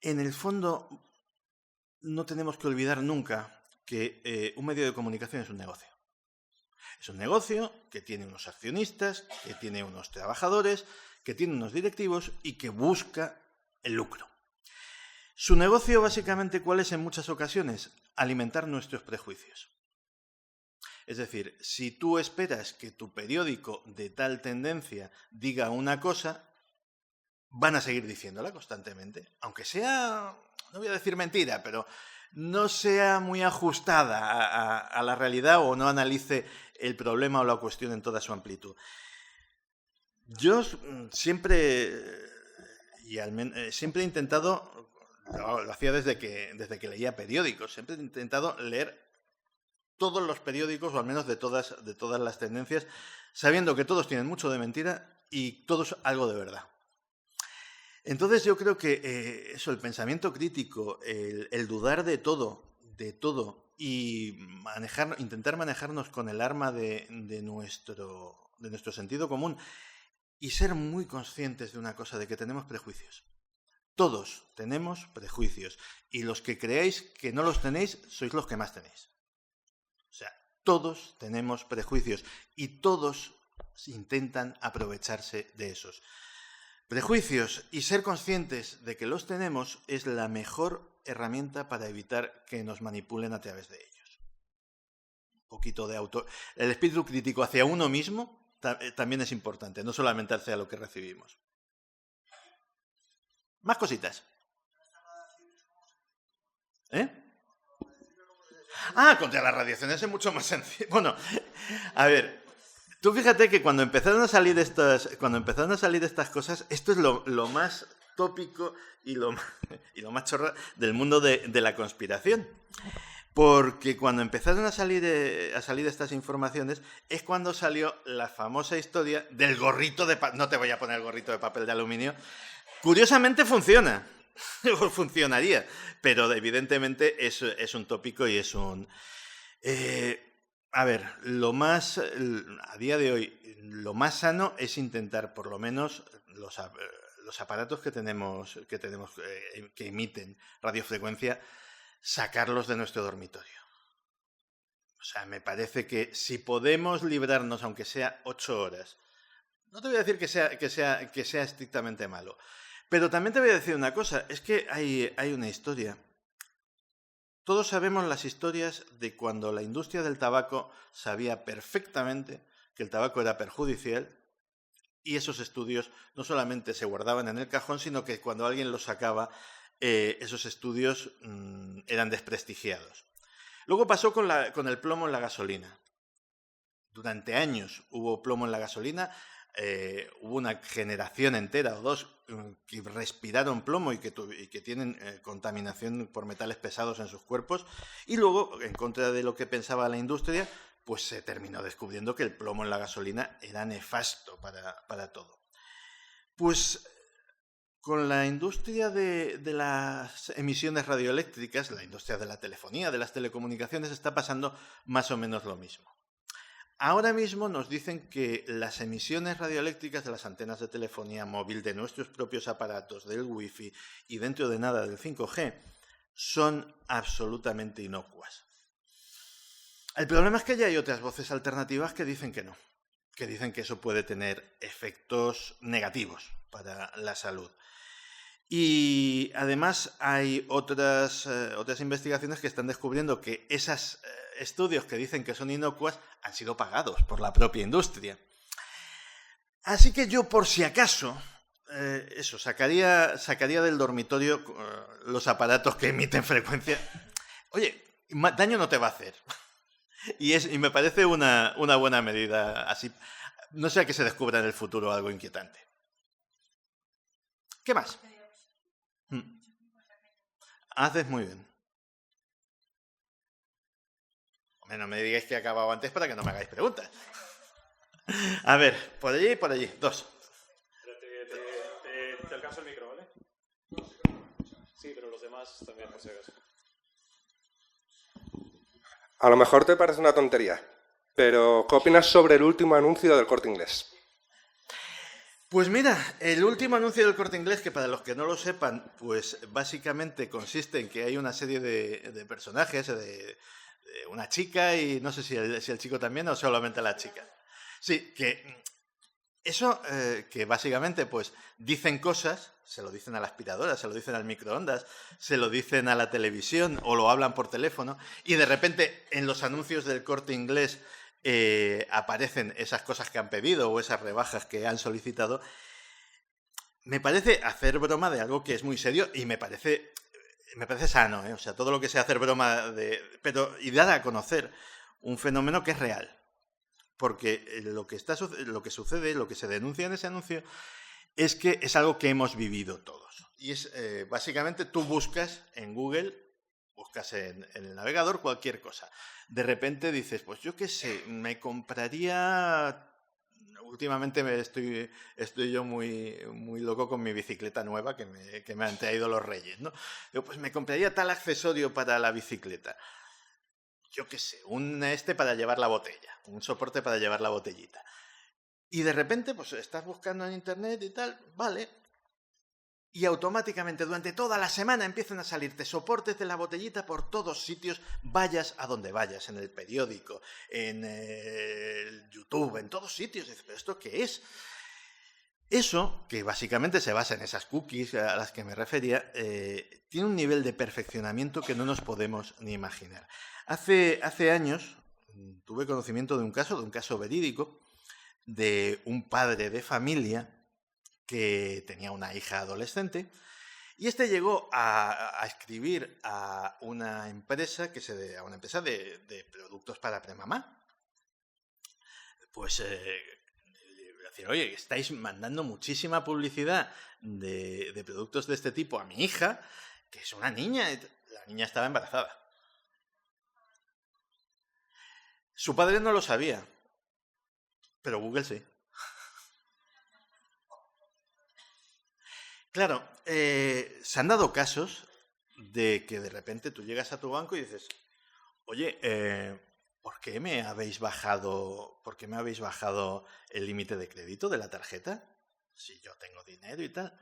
en el fondo no tenemos que olvidar nunca que un medio de comunicación es un negocio. Es un negocio que tiene unos accionistas, que tiene unos trabajadores, que tiene unos directivos y que busca el lucro. Su negocio, básicamente, ¿cuál es en muchas ocasiones? Alimentar nuestros prejuicios. Es decir, si tú esperas que tu periódico de tal tendencia diga una cosa, van a seguir diciéndola constantemente. Aunque sea, no voy a decir mentira, pero no sea muy ajustada a la realidad o no analice el problema o la cuestión en toda su amplitud. Yo siempre he intentado... Lo hacía desde que leía periódicos. Siempre he intentado leer todos los periódicos, o al menos de todas las tendencias, sabiendo que todos tienen mucho de mentira y todos algo de verdad. Entonces yo creo que el pensamiento crítico, el dudar de todo, y intentar manejarnos con el arma de nuestro sentido común y ser muy conscientes de una cosa, de que tenemos prejuicios. Todos tenemos prejuicios y los que creáis que no los tenéis sois los que más tenéis. O sea, todos tenemos prejuicios y todos intentan aprovecharse de esos prejuicios, y ser conscientes de que los tenemos es la mejor herramienta para evitar que nos manipulen a través de ellos. Un poquito de el espíritu crítico hacia uno mismo también es importante, no solamente hacia lo que recibimos. Más cositas. Contra las radiaciones es mucho más sencillo. Bueno, a ver, tú fíjate que cuando empezaron a salir estas cosas, esto es lo más tópico y lo más chorra del mundo de la conspiración. Porque cuando empezaron a salir estas informaciones es cuando salió la famosa historia del gorrito de papel. No te voy a poner el gorrito de papel de aluminio. Curiosamente funciona, o funcionaría, pero evidentemente es un tópico y es un... a ver, a día de hoy, lo más sano es intentar, por lo menos, los aparatos que tenemos que emiten radiofrecuencia, sacarlos de nuestro dormitorio. O sea, me parece que si podemos librarnos, aunque sea 8 horas, no te voy a decir que sea estrictamente malo, pero también te voy a decir una cosa, es que hay una historia. Todos sabemos las historias de cuando la industria del tabaco sabía perfectamente que el tabaco era perjudicial y esos estudios no solamente se guardaban en el cajón, sino que cuando alguien los sacaba, esos estudios eran desprestigiados. Luego pasó con el plomo en la gasolina. Durante años hubo plomo en la gasolina, hubo una generación entera o dos que respiraron plomo y que tienen contaminación por metales pesados en sus cuerpos, y luego, en contra de lo que pensaba la industria, pues se terminó descubriendo que el plomo en la gasolina era nefasto para todo. Pues con la industria de las emisiones radioeléctricas, la industria de la telefonía, de las telecomunicaciones, está pasando más o menos lo mismo. Ahora mismo nos dicen que las emisiones radioeléctricas de las antenas de telefonía móvil, de nuestros propios aparatos, del wifi y dentro de nada del 5G, son absolutamente inocuas. El problema es que ya hay otras voces alternativas que dicen que no, que dicen que eso puede tener efectos negativos para la salud. Y además hay otras investigaciones que están descubriendo que esos estudios que dicen que son inocuas han sido pagados por la propia industria. Así que yo, por si acaso, sacaría del dormitorio los aparatos que emiten frecuencia. Oye, daño no te va a hacer. Y me parece una buena medida. Así, no sea que se descubra en el futuro algo inquietante. ¿Qué más? Haces muy bien. Hombre, no me digáis que he acabado antes para que no me hagáis preguntas. A ver, por allí y por allí. 2. Te alcanzo el micro, ¿vale? Sí, pero los demás también, por si acaso. A lo mejor te parece una tontería, pero ¿qué opinas sobre el último anuncio del Corte Inglés? Pues mira, el último anuncio del Corte Inglés, que para los que no lo sepan, pues básicamente consiste en que hay una serie de personajes, de una chica y no sé si el chico también o solamente la chica. Sí, que eso, que básicamente pues dicen cosas, se lo dicen a la aspiradora, se lo dicen al microondas, se lo dicen a la televisión o lo hablan por teléfono y de repente en los anuncios del Corte Inglés aparecen esas cosas que han pedido o esas rebajas que han solicitado. Me parece hacer broma de algo que es muy serio y me parece sano, ¿eh? O sea, todo lo que sea hacer broma y dar a conocer un fenómeno que es real. Porque lo que sucede, lo que se denuncia en ese anuncio, es que es algo que hemos vivido todos. Y es básicamente tú buscas en Google, buscas en el navegador cualquier cosa. De repente dices, pues yo qué sé, me compraría... Últimamente estoy yo muy loco con mi bicicleta nueva que me han traído los Reyes, ¿no? Yo, pues me compraría tal accesorio para la bicicleta. Yo qué sé, para llevar la botella, un soporte para llevar la botellita. Y de repente, pues estás buscando en internet y tal, vale. Y automáticamente durante toda la semana empiezan a salirte soportes de la botellita por todos sitios, vayas a donde vayas, en el periódico, en el YouTube, en todos sitios. Dices, ¿pero esto qué es? Eso, que básicamente se basa en esas cookies a las que me refería, tiene un nivel de perfeccionamiento que no nos podemos ni imaginar. Hace años tuve conocimiento de un caso verídico, de un padre de familia que tenía una hija adolescente, y este llegó a escribir a una empresa de productos para premamá. Pues decir, oye, estáis mandando muchísima publicidad de productos de este tipo a mi hija, que es una niña, la niña estaba embarazada. Su padre no lo sabía, pero Google sí. Claro, se han dado casos de que de repente tú llegas a tu banco y dices, oye, ¿por qué me habéis bajado el límite de crédito de la tarjeta? si yo tengo dinero y tal.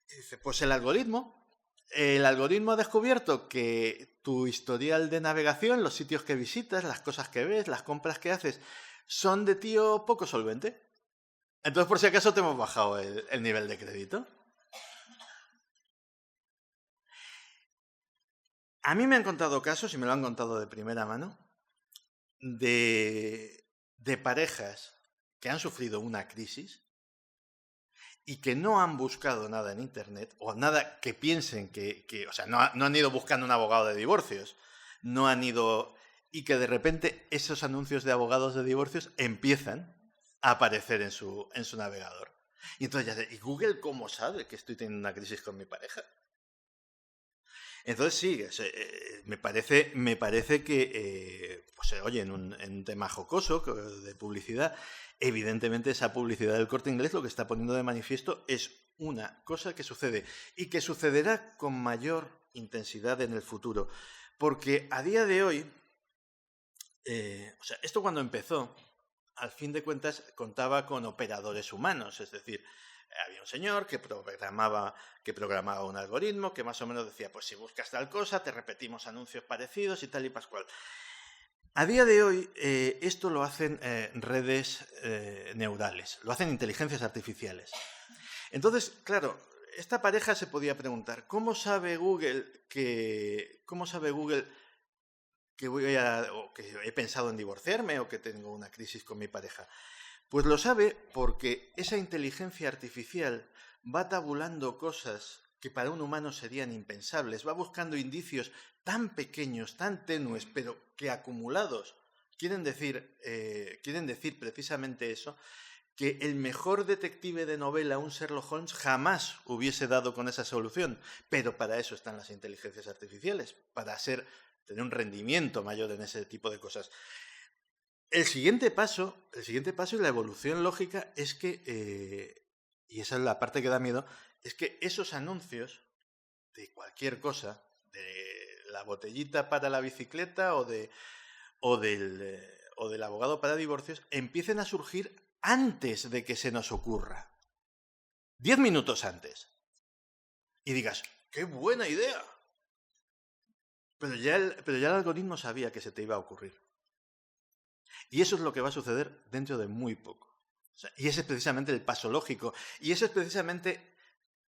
Y dice, pues el algoritmo ha descubierto que tu historial de navegación, los sitios que visitas, las cosas que ves, las compras que haces, son de tío poco solvente. Entonces, por si acaso, te hemos bajado el nivel de crédito. A mí me han contado casos, y me lo han contado de primera mano, de parejas que han sufrido una crisis y que no han buscado nada en Internet, o nada que piensen o sea, no han ido buscando un abogado de divorcios, no han ido... Y que de repente esos anuncios de abogados de divorcios empiezan a aparecer en su navegador. Y entonces ya ¿y Google cómo sabe que estoy teniendo una crisis con mi pareja? Entonces sí, me parece que, pues oye, en un tema jocoso de publicidad, evidentemente esa publicidad del Corte Inglés lo que está poniendo de manifiesto es una cosa que sucede y que sucederá con mayor intensidad en el futuro. Porque a día de hoy, o sea, esto cuando empezó, al fin de cuentas contaba con operadores humanos, es decir, había un señor que programaba un algoritmo que más o menos decía, pues si buscas tal cosa, te repetimos anuncios parecidos y tal y pascual. A día de hoy, esto lo hacen redes neurales, lo hacen inteligencias artificiales. Entonces, claro, esta pareja se podía preguntar, ¿cómo sabe Google que o que he pensado en divorciarme o que tengo una crisis con mi pareja? Pues lo sabe porque esa inteligencia artificial va tabulando cosas que para un humano serían impensables, va buscando indicios tan pequeños, tan tenues, pero que acumulados quieren decir precisamente eso, que el mejor detective de novela, un Sherlock Holmes, jamás hubiese dado con esa solución. Pero para eso están las inteligencias artificiales, para tener un rendimiento mayor en ese tipo de cosas. El siguiente paso y la evolución lógica es que, y esa es la parte que da miedo, es que esos anuncios de cualquier cosa, de la botellita para la bicicleta o del abogado para divorcios, empiecen a surgir antes de que se nos ocurra. 10 minutos antes. Y digas, ¡qué buena idea! Pero ya el algoritmo sabía que se te iba a ocurrir. Y eso es lo que va a suceder dentro de muy poco. O sea, y ese es precisamente el paso lógico. Y eso es precisamente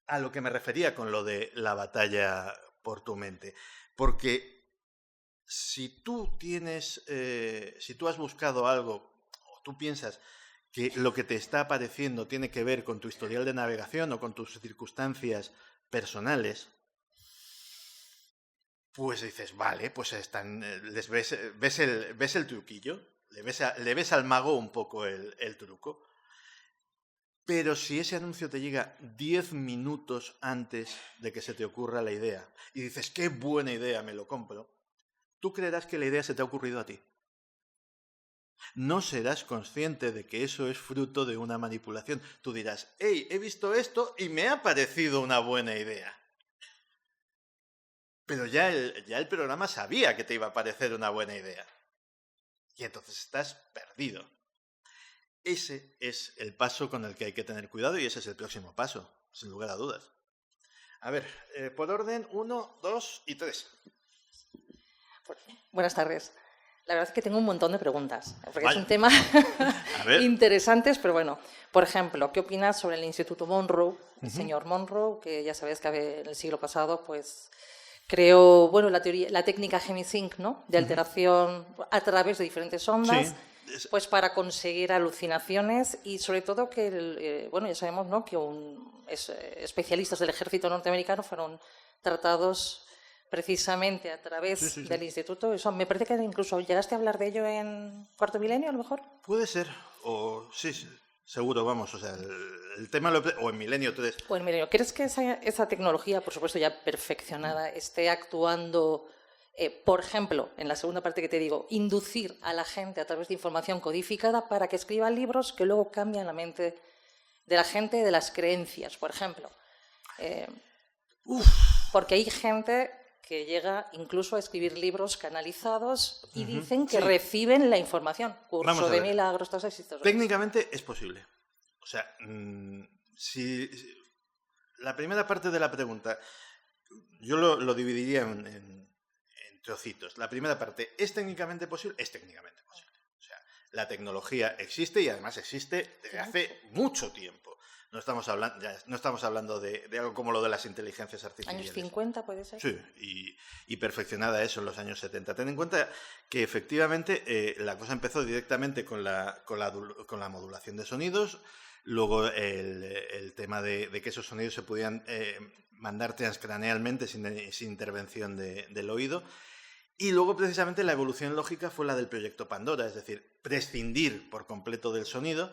a lo que me refería con lo de la batalla por tu mente. Porque si tú has buscado algo, o tú piensas que lo que te está apareciendo tiene que ver con tu historial de navegación o con tus circunstancias personales, pues dices, vale, pues ves el truquillo. Le ves al mago un poco el truco. Pero si ese anuncio te llega 10 minutos antes de que se te ocurra la idea y dices, qué buena idea, me lo compro, tú creerás que la idea se te ha ocurrido a ti. No serás consciente de que eso es fruto de una manipulación. Tú dirás, hey, he visto esto y me ha parecido una buena idea. Pero ya el programa sabía que te iba a parecer una buena idea. Y entonces estás perdido. Ese es el paso con el que hay que tener cuidado y ese es el próximo paso, sin lugar a dudas. A ver, por orden, 1, 2 y 3. Buenas tardes. La verdad es que tengo un montón de preguntas, porque Vaya. es un tema interesantes, pero bueno. Por ejemplo, ¿qué opinas sobre el Instituto Monroe? El señor Monroe, que ya sabes que en el siglo pasado pues creó la técnica Gemisync, ¿no? De alteración a través de diferentes ondas, pues para conseguir alucinaciones y sobre todo que, ya sabemos, ¿no? Que especialistas del ejército norteamericano fueron tratados precisamente a través del instituto. Eso me parece que incluso llegaste a hablar de ello en Cuarto Milenio, a lo mejor. Puede ser, o sí, seguro, vamos, o sea, el tema o en Milenio 3. O en Milenio. ¿Crees que esa tecnología, por supuesto ya perfeccionada, esté actuando, por ejemplo, en la segunda parte que te digo, inducir a la gente a través de información codificada para que escriban libros que luego cambian la mente de la gente, de las creencias, por ejemplo? Porque hay gente que llega incluso a escribir libros canalizados y dicen que reciben la información. Curso de milagros, todos esos. Técnicamente es posible. O sea, la primera parte de la pregunta, yo lo dividiría en trocitos. La primera parte, ¿es técnicamente posible? Es técnicamente posible. O sea, la tecnología existe y además existe desde hace mucho tiempo. No estamos hablando de algo como lo de las inteligencias artificiales. ¿Años 50 puede ser? Sí, y perfeccionada eso en los años 70. Ten en cuenta que efectivamente la cosa empezó directamente con la modulación de sonidos, luego el tema de que esos sonidos se podían mandar transcranealmente sin intervención del oído, y luego precisamente la evolución lógica fue la del proyecto Pandora, es decir, prescindir por completo del sonido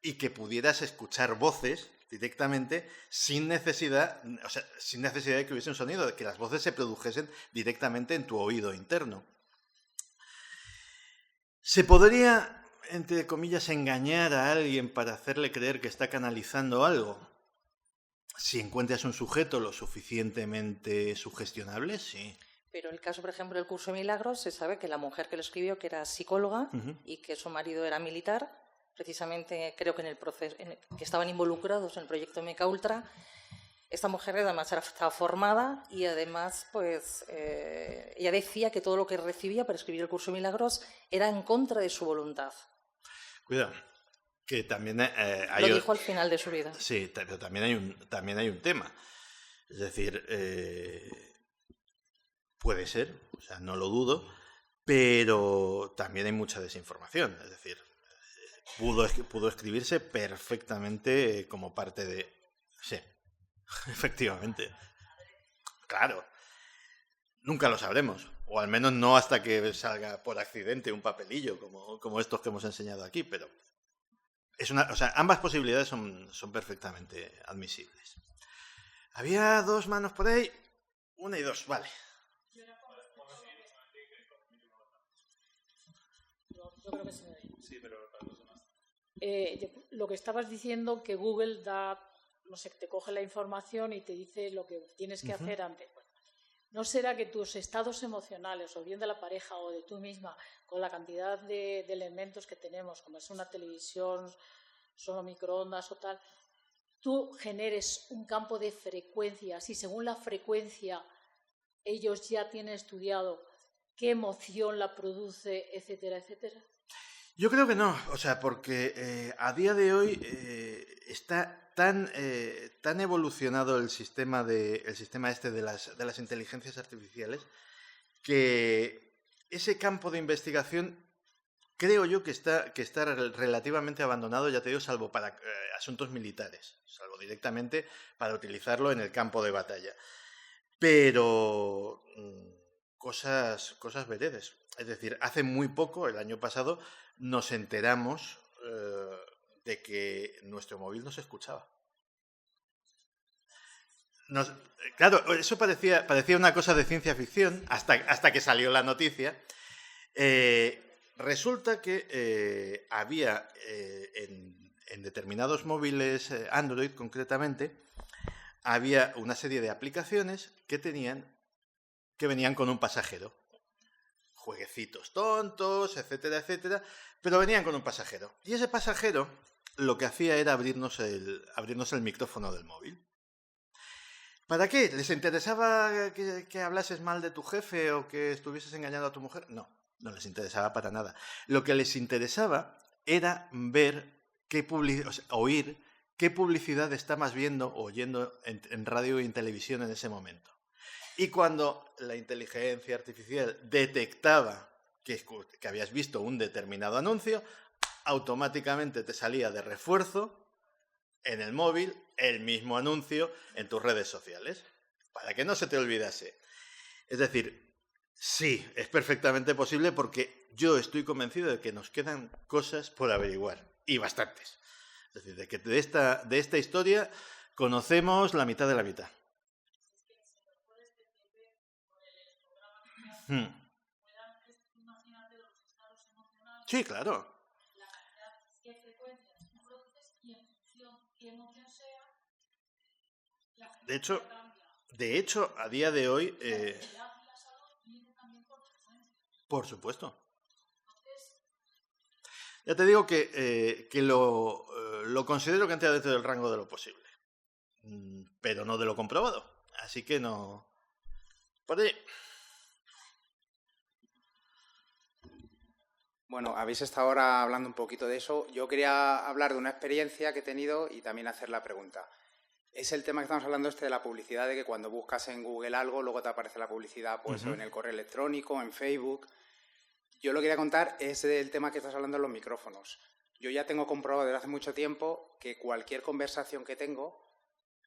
y que pudieras escuchar voces directamente sin necesidad de que hubiese un sonido, de que las voces se produjesen directamente en tu oído interno. ¿Se podría, entre comillas, engañar a alguien para hacerle creer que está canalizando algo? Si encuentras un sujeto lo suficientemente sugestionable, sí. Pero el caso, por ejemplo, del curso de milagros, se sabe que la mujer que lo escribió, que era psicóloga y que su marido era militar, precisamente creo que en el proceso, que estaban involucrados en el proyecto MKUltra, esta mujer además estaba formada y además pues ella decía que todo lo que recibía para escribir el curso de milagros era en contra de su voluntad. Cuidado, que también lo dijo al final de su vida. Sí, pero también hay un tema. Es decir, puede ser, o sea, no lo dudo, pero también hay mucha desinformación. Es decir, pudo escribirse perfectamente como parte de... Sí, efectivamente. Claro, nunca lo sabremos, o al menos no hasta que salga por accidente un papelillo como estos que hemos enseñado aquí, pero ambas posibilidades son perfectamente admisibles. Había dos manos por ahí, una y dos, vale. Yo creo que se me oye. Sí, pero para los demás. Lo que estabas diciendo, que Google te coge la información y te dice lo que tienes que hacer antes. Bueno, ¿no será que tus estados emocionales, o bien de la pareja o de tú misma, con la cantidad de elementos que tenemos, como es una televisión, solo microondas o tal, tú generes un campo de frecuencias y según la frecuencia ellos ya tienen estudiado qué emoción la produce, etcétera, etcétera? Yo creo que no, o sea, porque a día de hoy está tan evolucionado el sistema este de las inteligencias artificiales que ese campo de investigación creo yo que está relativamente abandonado, ya te digo, salvo para asuntos militares, salvo directamente para utilizarlo en el campo de batalla. Pero cosas veredes. Es decir, hace muy poco, el año pasado, nos enteramos de que nuestro móvil no se escuchaba. Claro, eso parecía una cosa de ciencia ficción hasta que salió la noticia. Resulta que había en determinados móviles Android concretamente, había una serie de aplicaciones que venían con un pasajero. Jueguecitos tontos, etcétera, etcétera, pero venían con un pasajero. Y ese pasajero lo que hacía era abrirnos el micrófono del móvil. ¿Para qué? ¿Les interesaba que hablases mal de tu jefe o que estuvieses engañando a tu mujer? No les interesaba para nada. Lo que les interesaba era ver oír qué publicidad estabas viendo o oyendo en radio y en televisión en ese momento. Y cuando la inteligencia artificial detectaba que habías visto un determinado anuncio, automáticamente te salía de refuerzo en el móvil el mismo anuncio en tus redes sociales, para que no se te olvidase. Es decir, sí, es perfectamente posible porque yo estoy convencido de que nos quedan cosas por averiguar, y bastantes. Es decir, de que de esta historia conocemos la mitad de la mitad. Sí, claro. De hecho, a día de hoy, por supuesto. Ya te digo que lo considero que entra dentro del rango de lo posible. Pero no de lo comprobado. Así que no... Por ahí. Bueno, habéis estado ahora hablando un poquito de eso. Yo quería hablar de una experiencia que he tenido y también hacer la pregunta. Es el tema que estamos hablando de la publicidad, de que cuando buscas en Google algo, luego te aparece la publicidad pues, en el correo electrónico, en Facebook. Yo lo que quería contar es el tema que estás hablando de los micrófonos. Yo ya tengo comprobado desde hace mucho tiempo que cualquier conversación que tengo,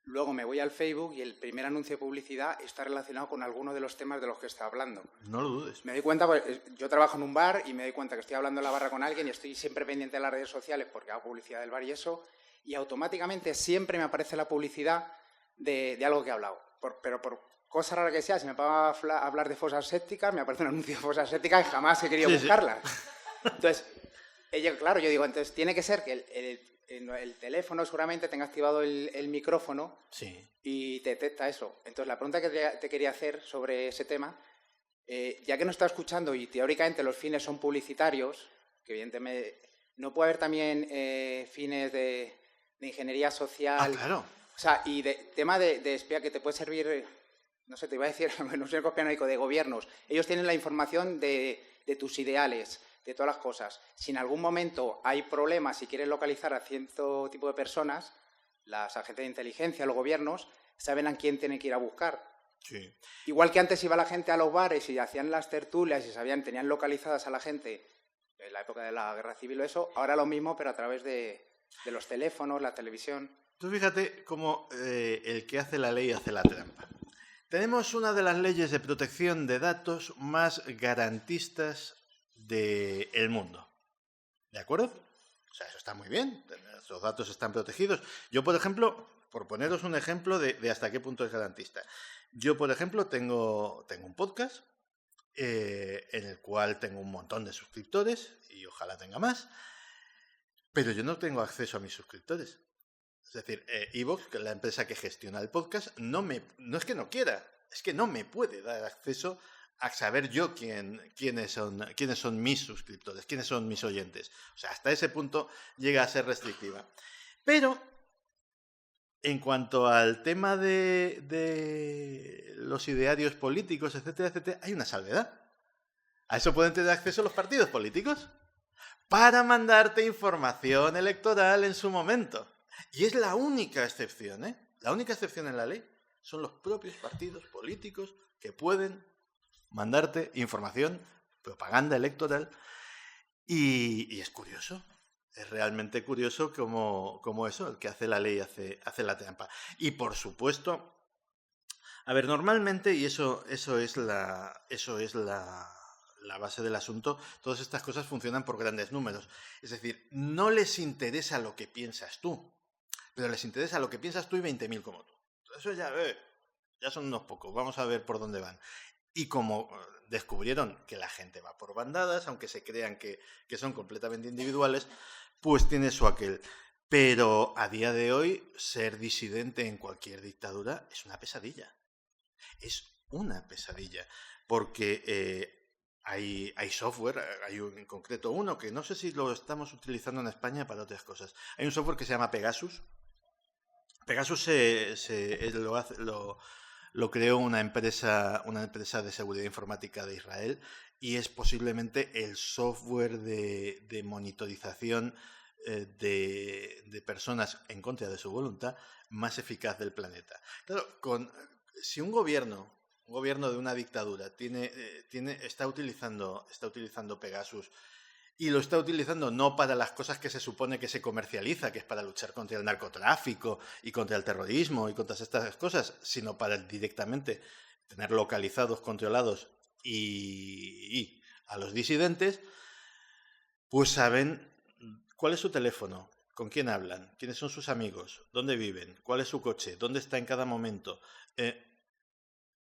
luego me voy al Facebook y el primer anuncio de publicidad está relacionado con alguno de los temas de los que está hablando. No lo dudes. Me doy cuenta, pues, yo trabajo en un bar y me doy cuenta que estoy hablando en la barra con alguien y estoy siempre pendiente de las redes sociales porque hago publicidad del bar y eso, y automáticamente siempre me aparece la publicidad de algo que he hablado. Pero por cosa rara que sea, si me pongo a hablar de fosas sépticas, me aparece un anuncio de fosas sépticas y jamás he querido buscarlas. Entonces, claro, yo digo, entonces tiene que ser que el teléfono seguramente tenga activado el micrófono y te detecta eso. Entonces, la pregunta que te quería hacer sobre ese tema, ya que no está escuchando y teóricamente los fines son publicitarios, que evidentemente no puede haber también fines de ingeniería social. Ah, claro. O sea, y tema de espía que te puede servir, no sé, te iba a decir, no soy conspiranoico, de gobiernos. Ellos tienen la información de tus ideales, de todas las cosas. Si en algún momento hay problemas y quieres localizar a cierto tipo de personas, las agencias de inteligencia, los gobiernos, saben a quién tienen que ir a buscar. Sí. Igual que antes iba la gente a los bares y hacían las tertulias y tenían localizadas a la gente en la época de la guerra civil o eso, ahora lo mismo, pero a través de los teléfonos, la televisión. Tú fíjate cómo el que hace la ley hace la trampa. Tenemos una de las leyes de protección de datos más garantistas del mundo. ¿De acuerdo? O sea, eso está muy bien. Nuestros datos están protegidos. Yo, por ejemplo, por poneros un ejemplo de hasta qué punto es garantista. Yo, por ejemplo, tengo un podcast en el cual tengo un montón de suscriptores y ojalá tenga más, pero yo no tengo acceso a mis suscriptores. Es decir, iVoox, que es la empresa que gestiona el podcast, no es que no quiera, es que no me puede dar acceso a saber yo quiénes son mis suscriptores, quiénes son mis oyentes. O sea, hasta ese punto llega a ser restrictiva. Pero, en cuanto al tema de los idearios políticos, etcétera, etcétera, hay una salvedad. A eso pueden tener acceso los partidos políticos para mandarte información electoral en su momento. Y es la única excepción, ¿eh? La única excepción en la ley son los propios partidos políticos que pueden mandarte información, propaganda electoral, y es curioso, es realmente curioso como eso, el que hace la ley hace la trampa. Y por supuesto, a ver, normalmente, y eso es la base del asunto, todas estas cosas funcionan por grandes números. Es decir, no les interesa lo que piensas tú, pero les interesa lo que piensas tú y 20.000 como tú. Eso ya son unos pocos, vamos a ver por dónde van. Y como descubrieron que la gente va por bandadas, aunque se crean que son completamente individuales, pues tiene su aquel. Pero a día de hoy, ser disidente en cualquier dictadura es una pesadilla. Es una pesadilla. Porque hay software, hay en concreto uno que no sé si lo estamos utilizando en España para otras cosas. Hay un software que se llama Pegasus. Pegasus lo creó una empresa de seguridad informática de Israel y es posiblemente el software de monitorización de personas en contra de su voluntad más eficaz del planeta. Claro, si un gobierno de una dictadura está utilizando Pegasus y lo está utilizando no para las cosas que se supone que se comercializa, que es para luchar contra el narcotráfico y contra el terrorismo y contra estas cosas, sino para directamente tener localizados, controlados y a los disidentes, pues saben cuál es su teléfono, con quién hablan, quiénes son sus amigos, dónde viven, cuál es su coche, dónde está en cada momento.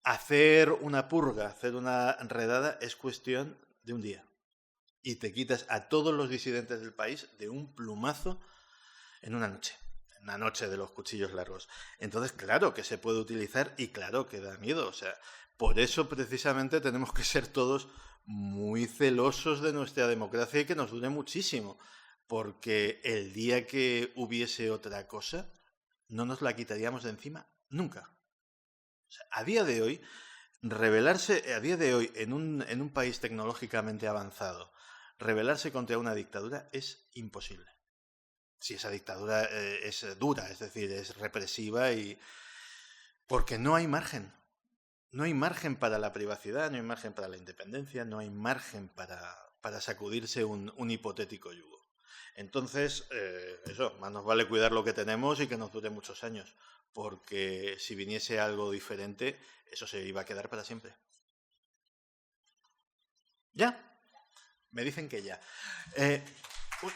Hacer una purga, hacer una redada es cuestión de un día. Y te quitas a todos los disidentes del país de un plumazo en una noche de los cuchillos largos. Entonces, claro que se puede utilizar y claro que da miedo. O sea, por eso precisamente tenemos que ser todos muy celosos de nuestra democracia y que nos dure muchísimo. porque el día que hubiese otra cosa, no nos la quitaríamos de encima nunca. O sea, a día de hoy, en un país tecnológicamente avanzado, rebelarse contra una dictadura es imposible. Si esa dictadura es dura, es decir, es represiva, y porque no hay margen. No hay margen para la privacidad, no hay margen para la independencia, no hay margen para sacudirse un hipotético yugo. Entonces, más nos vale cuidar lo que tenemos y que nos dure muchos años, porque si viniese algo diferente, eso se iba a quedar para siempre. ¿Ya? Me dicen que ya. Uy.